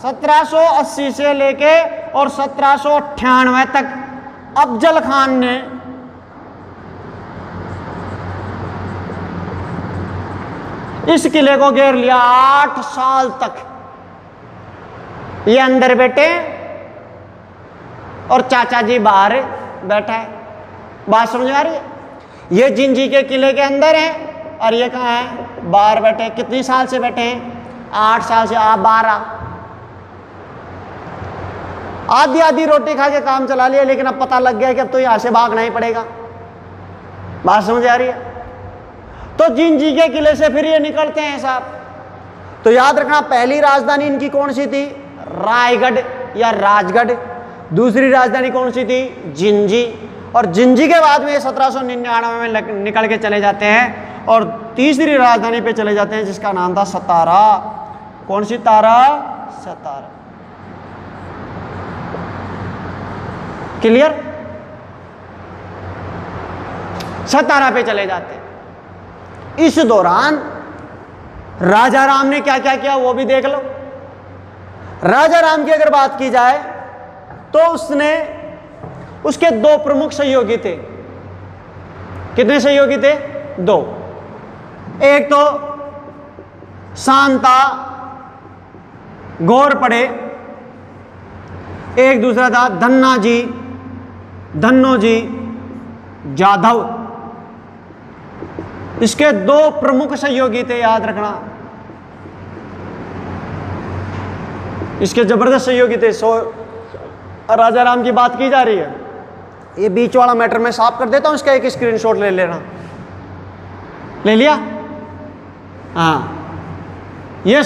1780 से लेके और 1798 तक अफजल खान ने इस किले को घेर लिया। 8 साल तक ये अंदर बैठे और चाचा जी बाहर बैठा है। बात समझ आ रही है? ये जिंजी के किले के अंदर है और ये कहाँ है? बाहर बैठे। कितनी साल से बैठे हैं? 8 साल से। आप 12। आधी रोटी खा के काम चला लिया, लेकिन अब पता लग गया कि अब तो यहां से भागना ही पड़ेगा। बात समझ आ रही है? तो जिंजी के किले से फिर ये निकलते हैं साहब। तो याद रखना, पहली राजधानी इनकी कौन सी थी? रायगढ़ या राजगढ़। दूसरी राजधानी कौन सी थी? जिंजी। और जिंजी के बाद में 1799 में निकल के चले जाते हैं और तीसरी राजधानी पे चले जाते हैं जिसका नाम था सतारा। कौन सी तारा? सतारा। क्लियर? सतारा पे चले जाते हैं। इस दौरान राजा राम ने क्या क्या किया वो भी देख लो। राजा राम की अगर बात की जाए तो उसके 2 प्रमुख सहयोगी थे। कितने सहयोगी थे? 2। एक तो शांता घोरपड़े, एक दूसरा था धन्नोजी जाधव। इसके 2 प्रमुख सहयोगी थे, याद रखना। इसके जबरदस्त सहयोगी थे। राजा राम की बात की जा रही है। ये बीच वाला मैटर मैं साफ कर देता हूं, इसका एक स्क्रीनशॉट ले लेना। ले लिया? हाँ। ये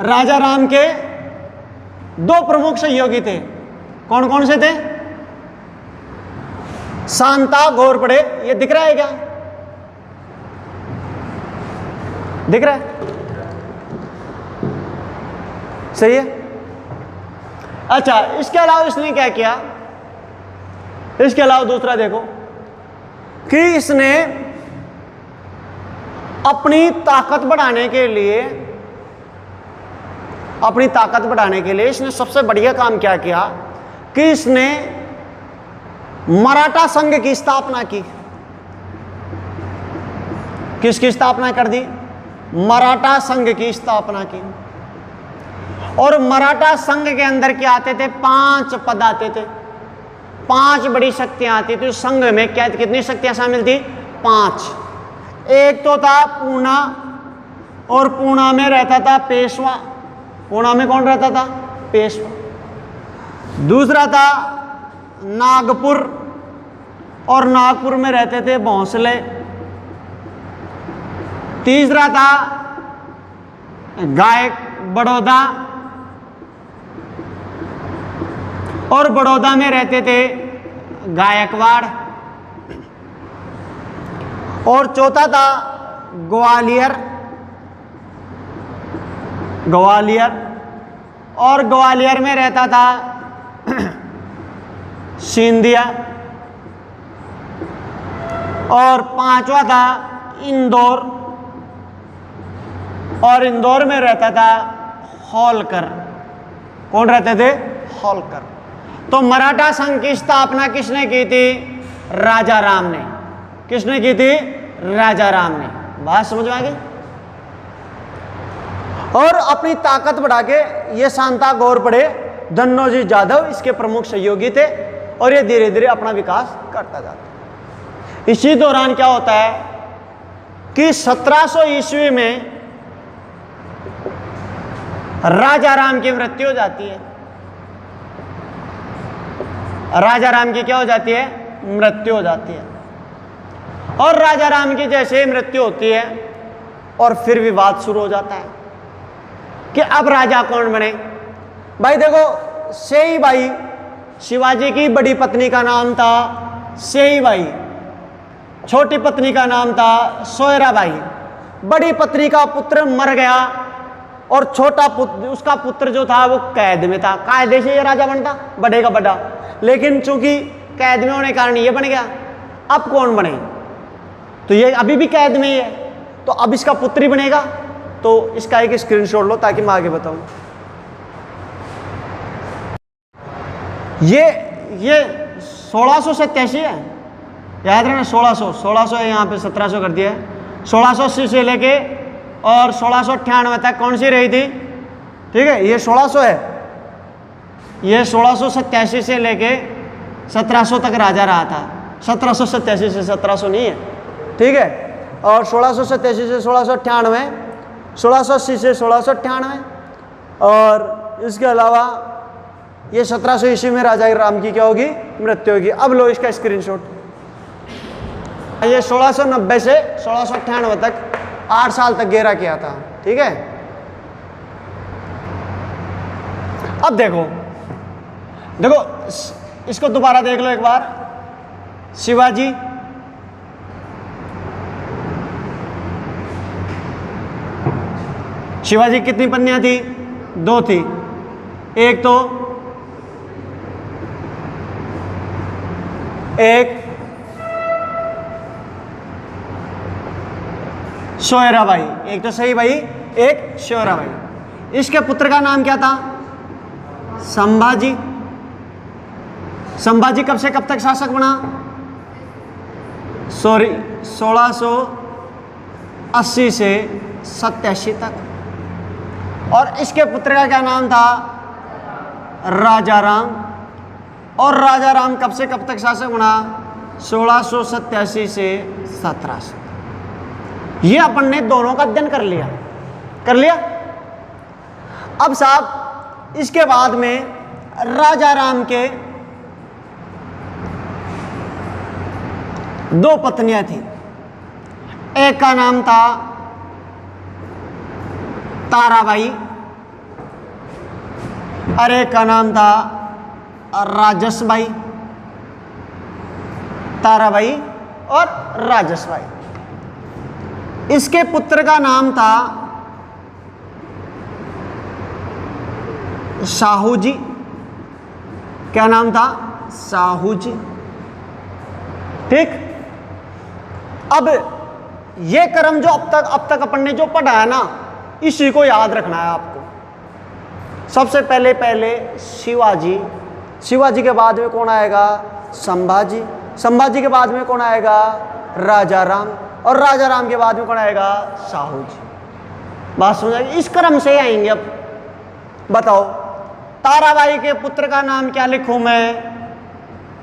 राजा राम के दो प्रमुख सहयोगी थे। कौन कौन से थे? शांता घोरपड़े, ये दिख रहा है क्या? दिख रहा है? सही है। अच्छा, इसके अलावा इसने क्या किया? इसके अलावा दूसरा देखो कि इसने अपनी ताकत बढ़ाने के लिए इसने सबसे बढ़िया काम क्या किया कि इसने मराठा संघ की स्थापना की। किसकी स्थापना कर दी? मराठा संघ की स्थापना की। और मराठा संघ के अंदर क्या आते थे? 5 पद आते थे, 5 बड़ी शक्तियां आती थी उस संघ में। क्या कितनी शक्तियां शामिल थी? 5। एक तो था पूना, और पूना में रहता था पेशवा। पूना में कौन रहता था? पेशवा। दूसरा था नागपुर, और नागपुर में रहते थे भोंसले। तीसरा था बड़ौदा, और बड़ौदा में रहते थे गायकवाड़। और चौथा था ग्वालियर, और ग्वालियर में रहता था सिंधिया। और पांचवा था इंदौर, और इंदौर में रहता था होलकर। कौन रहते थे? होलकर। तो मराठा संघ की स्थापना किसने की थी? राजा राम ने। किसने की थी? राजा राम ने। बात समझ में आ गई? और अपनी ताकत बढ़ा के ये शांता घोरपड़े, धन्नोजी जाधव इसके प्रमुख सहयोगी थे, और ये धीरे धीरे अपना विकास करता जाता। इसी दौरान क्या होता है कि 1700 ईस्वी में राजा राम की मृत्यु हो जाती है। राजा राम की क्या हो जाती है? मृत्यु हो जाती है। और राजा राम की जैसे ही मृत्यु होती है, और फिर विवाद शुरू हो जाता है कि अब राजा कौन बने। भाई देखो, सेई बाई, शिवाजी की बड़ी पत्नी का नाम था सेई बाई, छोटी पत्नी का नाम था सोयरा बाई। बड़ी पत्नी का पुत्र मर गया, और छोटा पुत्र, उसका पुत्र जो था वो कैद में था। कायदे से ये राजा बनता, बड़े का बड़ा, लेकिन चूंकि कैद में होने के कारण ये बन गया। अब कौन बने? तो ये अभी भी कैद में ही है, तो अब इसका पुत्र ही बनेगा। तो इसका एक स्क्रीनशॉट लो ताकि मैं आगे बताऊं। ये 1687 है, याद रखना। 1600 है, यहाँ पे 1700 कर दिया है। 1680 से लेके और 1698 तक कौन सी रही थी? ठीक है, ये 1600 है। ये 1687 से लेके 1700 तक राजा रहा था। 1787 से 1700 नहीं है, ठीक है। और 1687 से 1698, 1680 से 1698, और इसके अलावा ये 1700 ईस्वी में राजा राम की क्या होगी? मृत्यु होगी। अब लो इसका स्क्रीनशॉट। ये 1690 से 1698 तक 8 साल तक घेरा किया था, ठीक है। अब देखो इसको दोबारा देख लो एक बार। शिवाजी, शिवाजी कितनी पत्नियां थी? 2 थी। एक तो सोयरा बाई, एक तो सही भाई, एक सोयरा बाई। इसके पुत्र का नाम क्या था? संभाजी। संभाजी कब से कब तक शासक बना? 1680 से 87 तक। और इसके पुत्र का क्या नाम था? राजा राम। और राजा राम कब से कब तक शासक बना? 1687 से 1700। ये अपन ने दोनों का अध्ययन कर लिया। अब साहब इसके बाद में राजा राम के 2 पत्नियां थी। एक का नाम था ताराबाई, और एक का नाम था राजसबाई, ताराबाई और राजसबाई। इसके पुत्र का नाम था शाहू जी। क्या नाम था? शाहू जी। ठीक। अब ये क्रम जो अब तक अपन ने जो पढ़ा है ना, इसी को याद रखना है आपको। सबसे पहले शिवाजी, शिवाजी के बाद में कौन आएगा? संभाजी, संभाजी के बाद में कौन आएगा? राजा राम, और राजा राम के बाद में कौन आएगा? शाहू जी। बात समझ आएगी? इस क्रम से आएंगे। अब बताओ, ताराबाई के पुत्र का नाम क्या लिखूं मैं?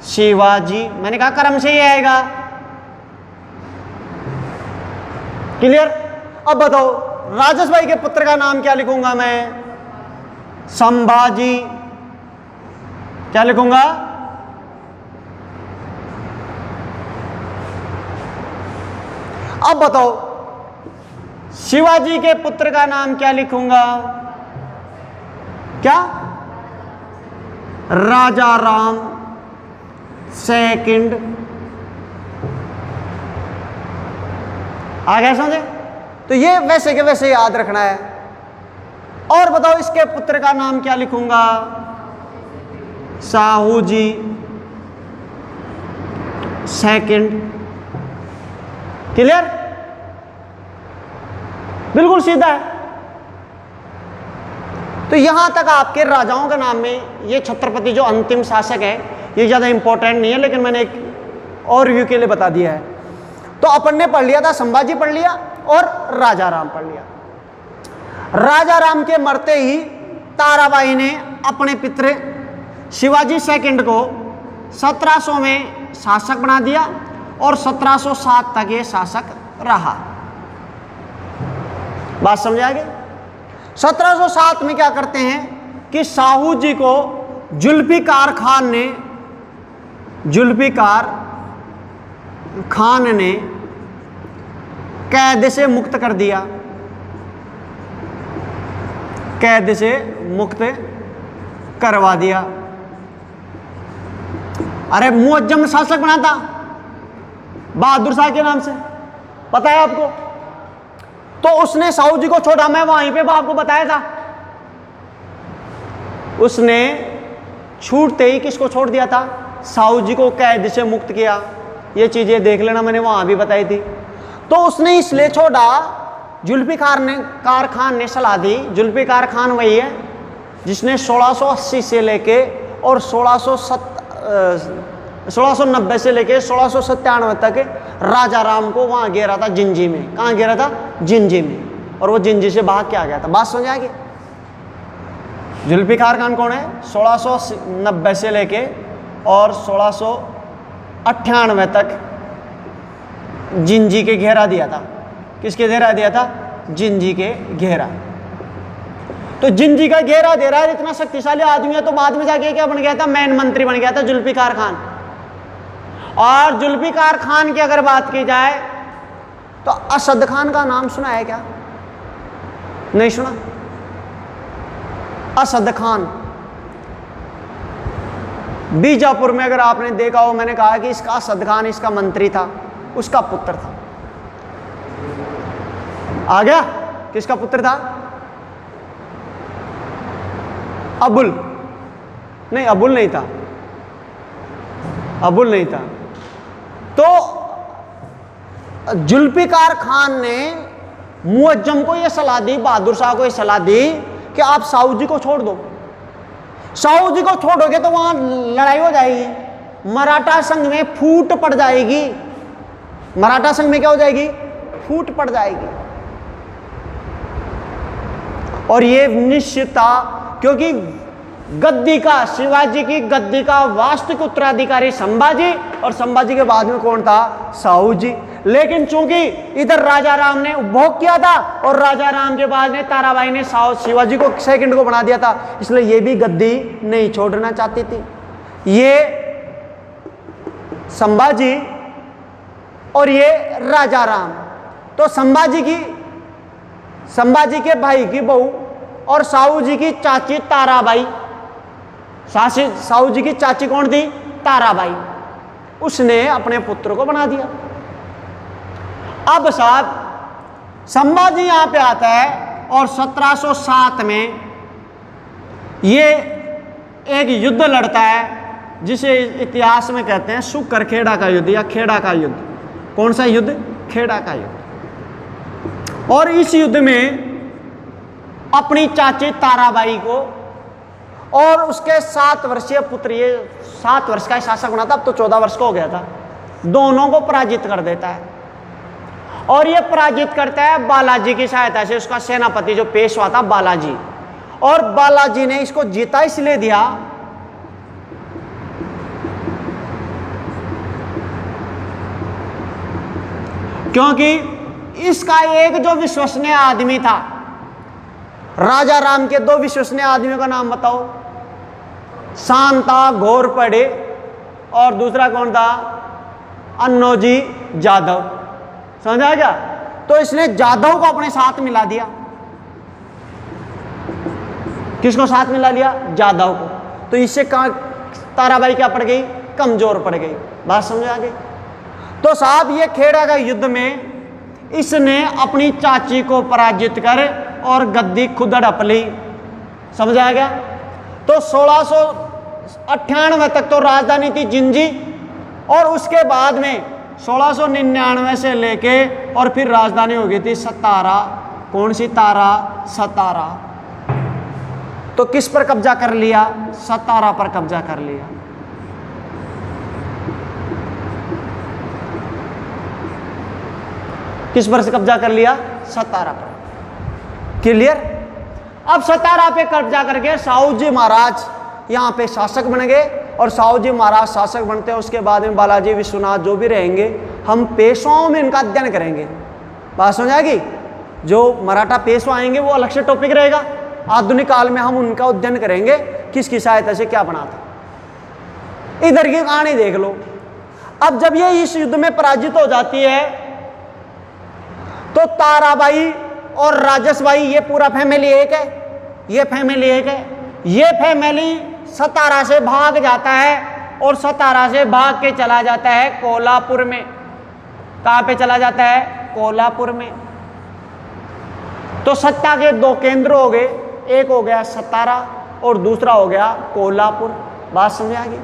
शिवाजी। मैंने कहा क्रम से ही आएगा। क्लियर? अब बताओ, राजसबाई के पुत्र का नाम क्या लिखूंगा मैं? संभाजी। क्या लिखूंगा? अब बताओ, शिवाजी के पुत्र का नाम क्या लिखूंगा? क्या? राजा राम सेकंड। आ गया समझे? तो ये वैसे के वैसे याद रखना है। और बताओ, इसके पुत्र का नाम क्या लिखूंगा? शाहू जी सेकंड। क्लियर? बिल्कुल सीधा है। तो यहां तक आपके राजाओं के नाम में ये छत्रपति जो अंतिम शासक है, ये ज्यादा इंपॉर्टेंट नहीं है, लेकिन मैंने एक और व्यू के लिए बता दिया है। तो अपन ने पढ़ लिया था, संभाजी पढ़ लिया और राजा राम पढ़ लिया। राजा राम के मरते ही ताराबाई ने अपने पित्र शिवाजी सेकंड को 1700 में शासक बना दिया और 1707 तक ये शासक रहा। बात समझ आ गई? 1707 में क्या करते हैं कि शाहू जी को जुल्फिकार खान ने कैद से मुक्त कर दिया, कैद से मुक्त करवा दिया। अरे मुअज्जम शासक बना था बहादुर शाह के नाम से, पता है आपको? तो उसने शाहू जी को छोड़ा। मैं वहीं पे आपको बताया था, उसने छूटते ही किसको छोड़ दिया था? शाहू जी को कैद से मुक्त किया। ये चीजें देख लेना, मैंने वहां भी बताई थी। तो उसने इसलिए छोड़ा, जुल्फिकार खान ने सलाह दी। जुल्फिकार खान वही है जिसने 1680 से लेके और 1690 से लेके 1697 तक राजा राम को वहां घेरा था, जिंजी में। कहां घेरा था? जिंजी में। और वो जिंजी से भाग के आ गया था। बात समझ आ गई? जुल्फिकार खान कौन है? 1690 से लेके और 1698 तक जिंजी के घेरा दिया था। किसके घेरा दिया था? जिंजी के घेरा। तो जिंजी का घेरा दे रहा है, इतना शक्तिशाली आदमी है। तो बाद में जाके क्या बन गया था? मैन मंत्री बन गया था जुल्फिकार खान। और जुल्फिकार खान की अगर बात की जाए तो असद खान का नाम सुना है क्या? नहीं सुना? असद खान बीजापुर में अगर आपने देखा हो, मैंने कहा कि इसका असद खान इसका मंत्री था, उसका पुत्र था। आ गया? किसका पुत्र था? अबुल नहीं, अबुल नहीं था, अबुल नहीं था। तो जुल्फिकार खान ने मुअज्जम को यह सलाह दी, बहादुर शाह को यह सलाह दी कि आप शाहू जी को छोड़ दो। शाहू जी को छोड़ोगे तो वहां लड़ाई हो जाएगी, मराठा संघ में फूट पड़ जाएगी। मराठा संघ में क्या हो जाएगी? फूट पड़ जाएगी। और ये निश्चित था, क्योंकि गद्दी का, शिवाजी की गद्दी का वास्तविक उत्तराधिकारी संभाजी, और संभाजी के बाद में कौन था? शाहू जी। लेकिन चूंकि इधर राजा राम ने उपभोग किया था और राजा राम के बाद में ताराबाई ने शिवाजी को सेकंड को बना दिया था, इसलिए ये भी गद्दी नहीं छोड़ना चाहती थी। ये संभाजी और ये राजा राम। तो संभाजी की संभाजी के भाई की बहू और साहू जी की चाची ताराबाई, साहू जी की चाची कौन थी? ताराबाई। उसने अपने पुत्र को बना दिया। अब साहब संभाजी यहां पे आता है और 1707 में ये एक युद्ध लड़ता है जिसे इतिहास में कहते हैं सुकरखेड़ा का युद्ध या खेड़ा का युद्ध। कौन सा युद्ध? खेड़ा का युद्ध। और इस युद्ध में अपनी चाची ताराबाई को और उसके 7 वर्षीय पुत्र, ये 7 वर्ष का शासक बना था, अब तो 14 वर्ष का हो गया था, दोनों को पराजित कर देता है। और ये पराजित करता है बालाजी की सहायता से, उसका सेनापति जो पेशवा था बालाजी। और बालाजी ने इसको जीता इसलिए दिया क्योंकि इसका एक जो विश्वसनीय आदमी था, राजा राम के 2 विश्वसनीय आदमियों का नाम बताओ। शांता घोरपड़े और दूसरा कौन था? अन्नोजी जादव। समझा क्या? तो इसने जादव को अपने साथ मिला दिया। किसको साथ मिला लिया? जादव को। तो इससे ताराबाई क्या पड़ गई? कमजोर पड़ गई। बात समझ आ गई? तो साहब ये खेड़ा का युद्ध में इसने अपनी चाची को पराजित कर और गद्दी खुद हड़प ली। समझ आ गया? तो 1698 तक तो राजधानी थी जिंजी और उसके बाद में 1699 से लेके और फिर राजधानी हो गई थी सतारा। कौन सी? तारा, सतारा। तो किस पर कब्जा कर लिया? सतारा पर कब्जा कर लिया। किस पर से कब्जा कर लिया? सतारा पर। क्लियर? अब सतारा पे कब्जा करके साहू जी महाराज यहाँ पे शासक बन गए और साहू जी महाराज शासक बनते हैं। उसके बाद में बालाजी विश्वनाथ जो भी रहेंगे, हम पेशवाओं में इनका अध्ययन करेंगे। बात समझ आएगी? जो मराठा पेशवा आएंगे वो अलग से टॉपिक रहेगा। आधुनिक काल में हम उनका अध्ययन करेंगे, किसकी सहायता से क्या बना था। इधर की कहानी देख लो। अब जब ये इस युद्ध में पराजित हो जाती है तो ताराबाई और राजसबाई, ये पूरा फैमिली एक है, ये फैमिली एक है। ये फैमिली सतारा से भाग जाता है और सतारा से भाग के चला जाता है कोल्हापुर में। कहां पे चला जाता है? कोल्हापुर में। तो सत्ता के 2 केंद्र हो गए, एक हो गया सतारा और दूसरा हो गया कोल्हापुर। बात समझ आ गई?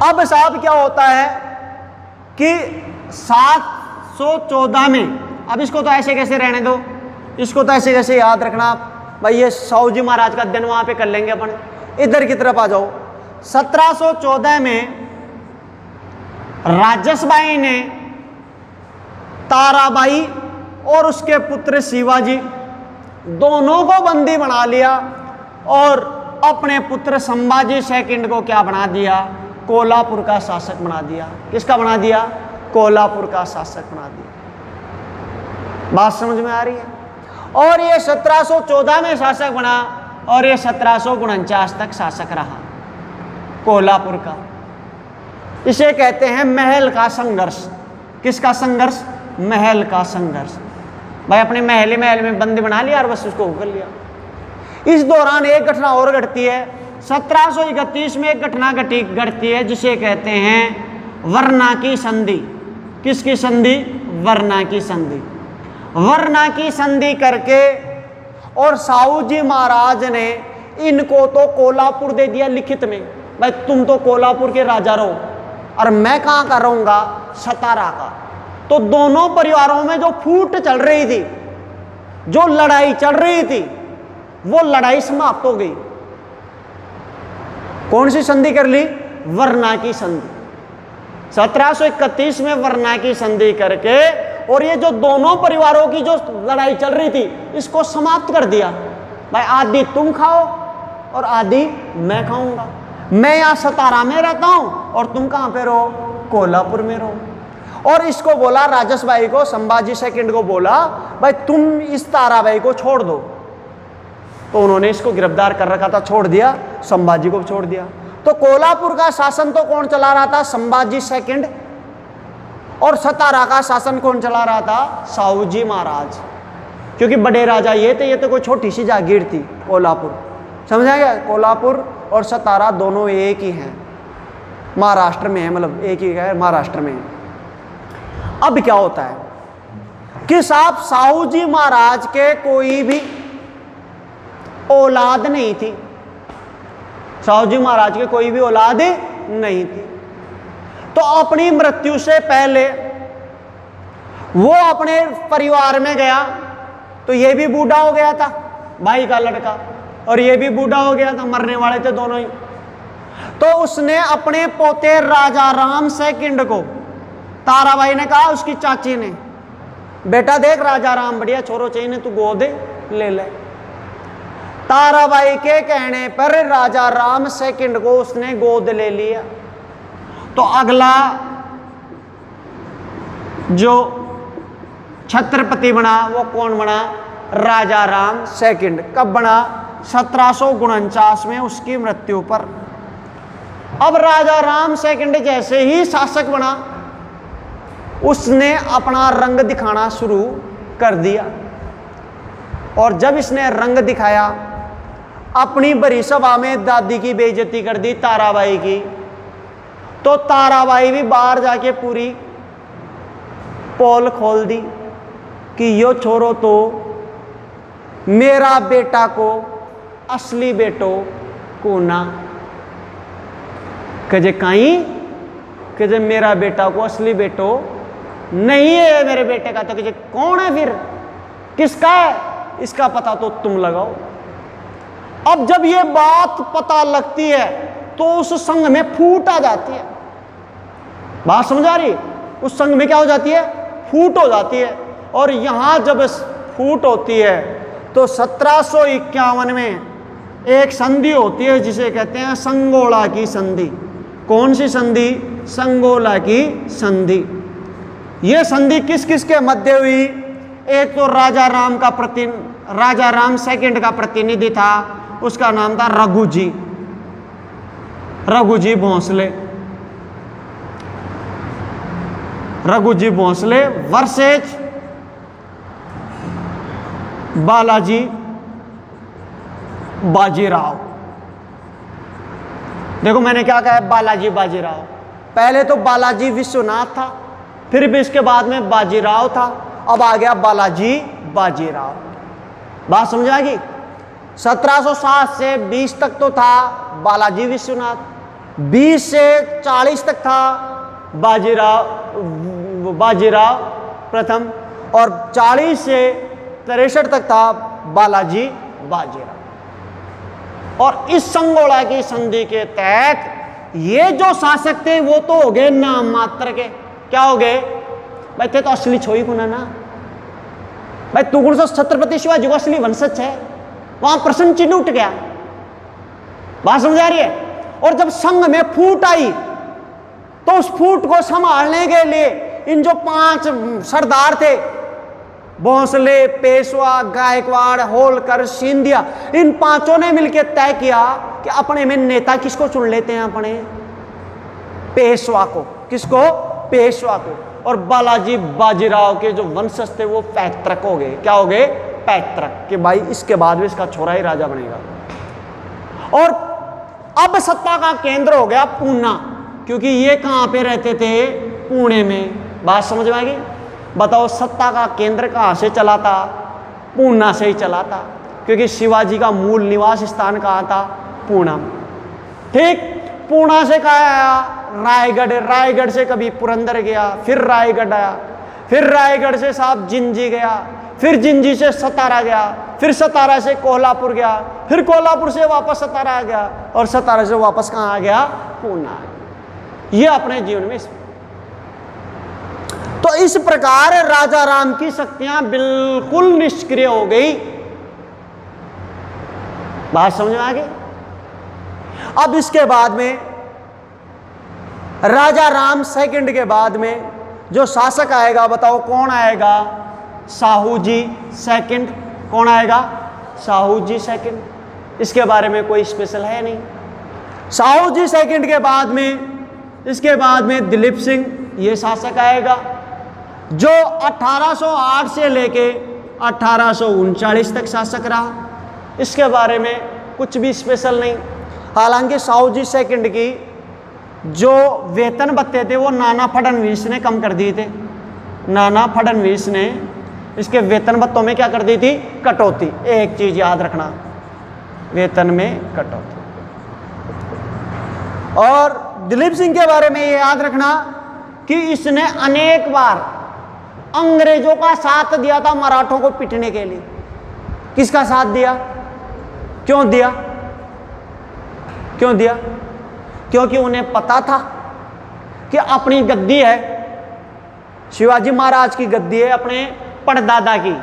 अब साहब क्या होता है कि 714 में, अब इसको तो ऐसे कैसे रहने दो, इसको तो ऐसे कैसे याद रखना भाई, ये साहू जी महाराज का अध्ययन वहां पे कर लेंगे अपन। इधर की तरफ आ जाओ। 1714 में राजसबाई ने ताराबाई और उसके पुत्र शिवाजी दोनों को बंदी बना लिया और अपने पुत्र संभाजी सेकंड को क्या बना दिया? कोल्हापुर का शासक बना दिया। किसका बना दिया? कोल्हापुर का शासक बना दिया। बात समझ में आ रही है? और ये 1714 में शासक बना और ये 1749 तक शासक रहा कोल्हापुर का। इसे कहते हैं महल का संघर्ष। किसका संघर्ष? महल का संघर्ष। भाई अपने महल में बंदी बना लिया और बस उसको कर लिया। इस दौरान एक घटना और घटती है। 1731 में एक घटना घटती है जिसे कहते हैं वरना की संधि। किसकी संधि? वरना की संधि। वरना की संधि करके और साहू जी महाराज ने इनको तो कोल्हापुर दे दिया लिखित में, भाई तुम तो कोल्हापुर के राजा रहो और मैं कहाँ का रहूंगा? सतारा का। तो दोनों परिवारों में जो फूट चल रही थी, जो लड़ाई चल रही थी, वो लड़ाई समाप्त हो गई। कौन सी संधि कर ली? वरना की संधि। 1731 में वरना की संधि करके और ये जो दोनों परिवारों की जो लड़ाई चल रही थी इसको समाप्त कर दिया। भाई आधी तुम खाओ और आधी मैं खाऊंगा। मैं यहाँ सतारा में रहता हूं और तुम कहां पे रहो? कोल्हापुर में रहो। और इसको बोला राजसबाई को, संभाजी सेकंड को बोला भाई तुम इस ताराबाई को छोड़ दो। तो उन्होंने इसको गिरफ्तार कर रखा था, छोड़ दिया, संभाजी को छोड़ दिया। तो कोल्हापुर का शासन तो कौन चला रहा था? संभाजी सेकंड। और सतारा का शासन कौन चला रहा था? साहू जी महाराज। क्योंकि बड़े राजा ये तो कोई छोटी सी जागीर थी कोल्हापुर, समझा गया। कोल्हापुर और सतारा दोनों एक ही हैं, महाराष्ट्र में है, मतलब एक ही है, महाराष्ट्र में है। अब क्या होता है कि साहब साहू जी महाराज के कोई भी औलाद नहीं थी, साहू जी महाराज के कोई भी औलाद नहीं थी। तो अपनी मृत्यु से पहले वो अपने परिवार में गया, तो ये भी बूढ़ा हो गया था भाई का लड़का, और ये भी बूढ़ा हो गया था, मरने वाले थे दोनों ही। तो उसने अपने पोते राजा राम सेकंड को, ताराबाई ने कहा उसकी चाची ने, बेटा देख राजा राम बढ़िया छोरो चाहिए, तू गोद ले ले। ताराबाई के कहने पर राजा राम सेकंड को उसने गोद ले लिया। तो अगला जो छत्रपति बना वो कौन बना? राजा राम सेकंड। कब बना? 1749 में उसकी मृत्यु पर। अब राजा राम सेकंड जैसे ही शासक बना, उसने अपना रंग दिखाना शुरू कर दिया। और जब इसने रंग दिखाया, अपनी बड़ी सभा में दादी की बेइज्जती कर दी, ताराबाई की। तो ताराबाई भी बाहर जाके पूरी पोल खोल दी कि यो छोरो तो मेरा बेटा को असली बेटो को ना कजे काई, कजे मेरा बेटा को असली बेटो नहीं है मेरे बेटे का। तो कजे कौन है फिर, किसका है? इसका पता तो तुम लगाओ। अब जब ये बात पता लगती है तो उस संघ में फूट आ जाती है। बात समझ आ रही? उस संघ में क्या हो जाती है? फूट हो जाती है। और यहां जब फूट होती है तो 1751 में एक संधि होती है जिसे कहते हैं संगोला की संधि। कौन सी संधि? संगोला की संधि। यह संधि किस किस के मध्य हुई? एक तो राजा राम सेकंड का प्रतिनिधि था, उसका नाम था रघुजी भोंसले। रघुजी भोंसले वर्सेज बालाजी बाजीराव। देखो मैंने क्या कहा है, बालाजी बाजीराव। पहले तो बालाजी विश्वनाथ था, फिर भी इसके बाद में बाजीराव था, अब आ गया बालाजी बाजीराव। बात समझाएगी? 1707 से 20 तक तो था बालाजी विश्वनाथ, 20 से 40 तक था बाजीराव प्रथम, और 40 से 63 तक था बालाजी बाजीराव। और इस संगोला की संधि के तहत ये जो शासक थे वो तो हो गए नाम मात्र के। क्या हो गए भाई? थे तो असली छोई कुना ना भाई, तू कौन सा छत्रपति शिवाजी को असली वंशज है? वहां प्रश्न चिन्ह उठ गया। बात समझ आ रही है? और जब संघ में फूट आई तो उस फूट को संभालने के लिए इन जो 5 सरदार थे, भोंसले, पेशवा, गायकवाड़, होलकर, सिंधिया, इन 5 ने मिलकर तय किया कि अपने में नेता किसको चुन लेते हैं? अपने पेशवा को। किसको? पेशवा को। और बालाजी बाजीराव के जो वंशज थे वो पैतृक हो गए। क्या हो गए? पैतृक, कि भाई इसके बाद भी इसका छोरा ही राजा बनेगा। और अब सत्ता का केंद्र हो गया पूना, क्योंकि ये कहां पे रहते थे? पुणे में। बात समझ में आएगी? बताओ सत्ता का केंद्र कहां से चला था? पूना से ही चला था, क्योंकि शिवाजी का मूल निवास स्थान कहां था? पूना। ठीक, पूना से कहा आया? रायगढ़। रायगढ़ से कभी पुरंदर गया, फिर रायगढ़ आया, फिर रायगढ़ से साहब जिंजी गया, फिर जिंजी से सतारा गया, फिर सतारा से कोल्हापुर गया, फिर कोल्हापुर से वापस सतारा आ गया, और सतारा से वापस कहां आ गया? पूना। ये अपने जीवन में तो इस प्रकार राजा राम की शक्तियां बिल्कुल निष्क्रिय हो गई। बात समझ में आ गई? अब इसके बाद में राजा राम सेकंड के बाद में जो शासक आएगा, बताओ कौन आएगा? साहू जी सेकंड। कौन आएगा? साहू जी सेकंड। इसके बारे में कोई स्पेशल है नहीं। साहू जी सेकंड के बाद में, इसके बाद में दिलीप सिंह, ये शासक आएगा, जो 1808 से लेके 1839 तक शासक रहा। इसके बारे में कुछ भी स्पेशल नहीं। हालांकि शाहूजी सेकंड की जो वेतन भत्ते थे वो नाना फडणवीस ने कम कर दिए थे। नाना फडणवीस ने इसके वेतन भत्तों में क्या कर दी थी? कटौती। एक चीज याद रखना, वेतन में कटौती। और दिलीप सिंह के बारे में ये याद रखना कि इसने अनेक बार अंग्रेजों का साथ दिया था मराठों को पीटने के लिए। किसका साथ दिया? क्यों दिया? क्यों दिया? क्योंकि उन्हें पता था कि अपनी गद्दी है, शिवाजी महाराज की गद्दी है अपने परदादा की।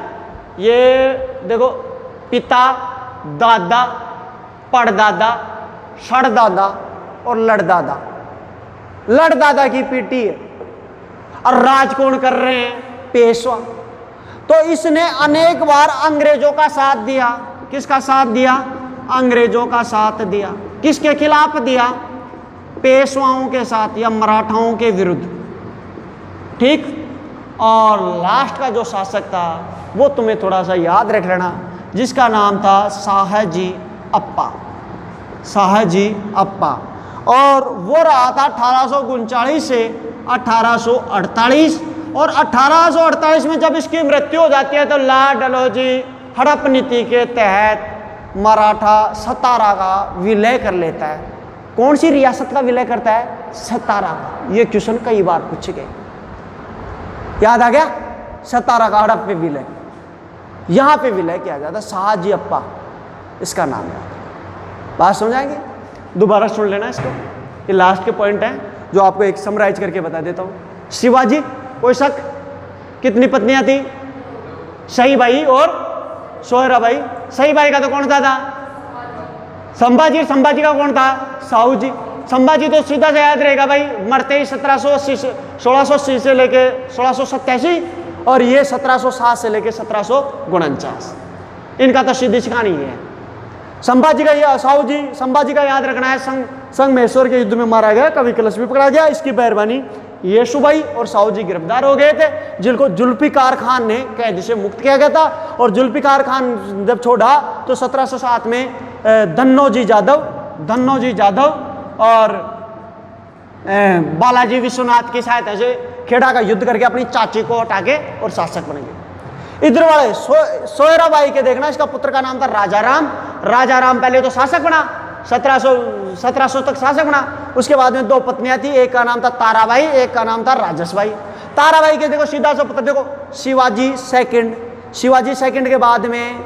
ये देखो, पिता, दादा, परदादा, सड़दादा और लड़दादा। लड़दादा की पीटी है और राज कौन कर रहे हैं? पेशवा। तो इसने अनेक बार अंग्रेजों का साथ दिया। किसका साथ दिया? अंग्रेजों का साथ दिया। किसके खिलाफ दिया? पेशवाओं के साथ या मराठाओं के विरुद्ध। ठीक। और लास्ट का जो शासक था वो तुम्हें थोड़ा सा याद रख लेना, जिसका नाम था शाहजी अप्पा। शाहजी अप्पा। और वो रहा था 1839 से 1848। और 1848 में जब इसकी मृत्यु हो जाती है तो लाल डलहौजी हड़प नीति के तहत मराठा सतारा का विलय कर लेता है। कौन सी रियासत का विलय करता है? सतारा का। ये क्वेश्चन कई बार पूछे गए, याद आ गया? सतारा का हड़प पे विलय, यहां पे विलय किया जाता। शाहजी अप्पा इसका नाम है। बात समझाएंगे? दोबारा सुन लेना इसको, ये लास्ट के पॉइंट हैं जो आपको एक समराइज करके बता देता हूं। शिवाजी, कोई शक? कितनी पत्नियां थी? सही भाई और सोहरा भाई। सही भाई का तो कौन था? संभाजी। संभाजी का कौन था? शाहूजी। संभाजी तो सीधा से याद रहेगा भाई, मरते ही 1680 से लेके 1687, और ये 1707 से लेके 1749। इनका तो सीधी कहानी है। संभाजी का, शाहूजी संभाजी का याद रखना है, संग महेश्वर के युद्ध में मारा गया, कवि कलश भी पकड़ा गया। इसकी मेहरबानी येसुबाई और शाहूजी गिरफ्तार हो गए थे, जिनको जुल्फिकार खान ने कैद से मुक्त किया गया था। और जुल्फिकार खान जब छोड़ा तो 1707 में धन्नोजी जाधव और बालाजी विश्वनाथ की सहायता से खेड़ा का युद्ध करके अपनी चाची को हटा के और शासक बनेंगे। इधर वाले सोयराबाई के देखना, इसका पुत्र का नाम था राजाराम। राजाराम पहले तो शासक बना, 1700 तक शासक बना। उसके बाद में दो पत्नियां थी, एक का नाम था ताराबाई, एक का नाम था राजसबाई। ताराबाई के देखो सीधा सा पुत्र देखो, शिवाजी सेकंड। शिवाजी सेकंड के बाद में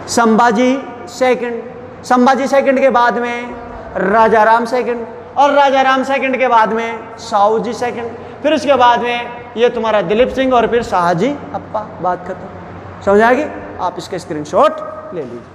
संभाजी सेकंड। संभाजी सेकंड के बाद में राजाराम सेकंड। और राजाराम सेकंड के बाद में शाहूजी सेकंड। फिर उसके बाद में ये तुम्हारा दिलीप सिंह और फिर शाहजी अप्पा। बात खत्म। समझ आएगी? आप इसके स्क्रीनशॉट ले लीजिए।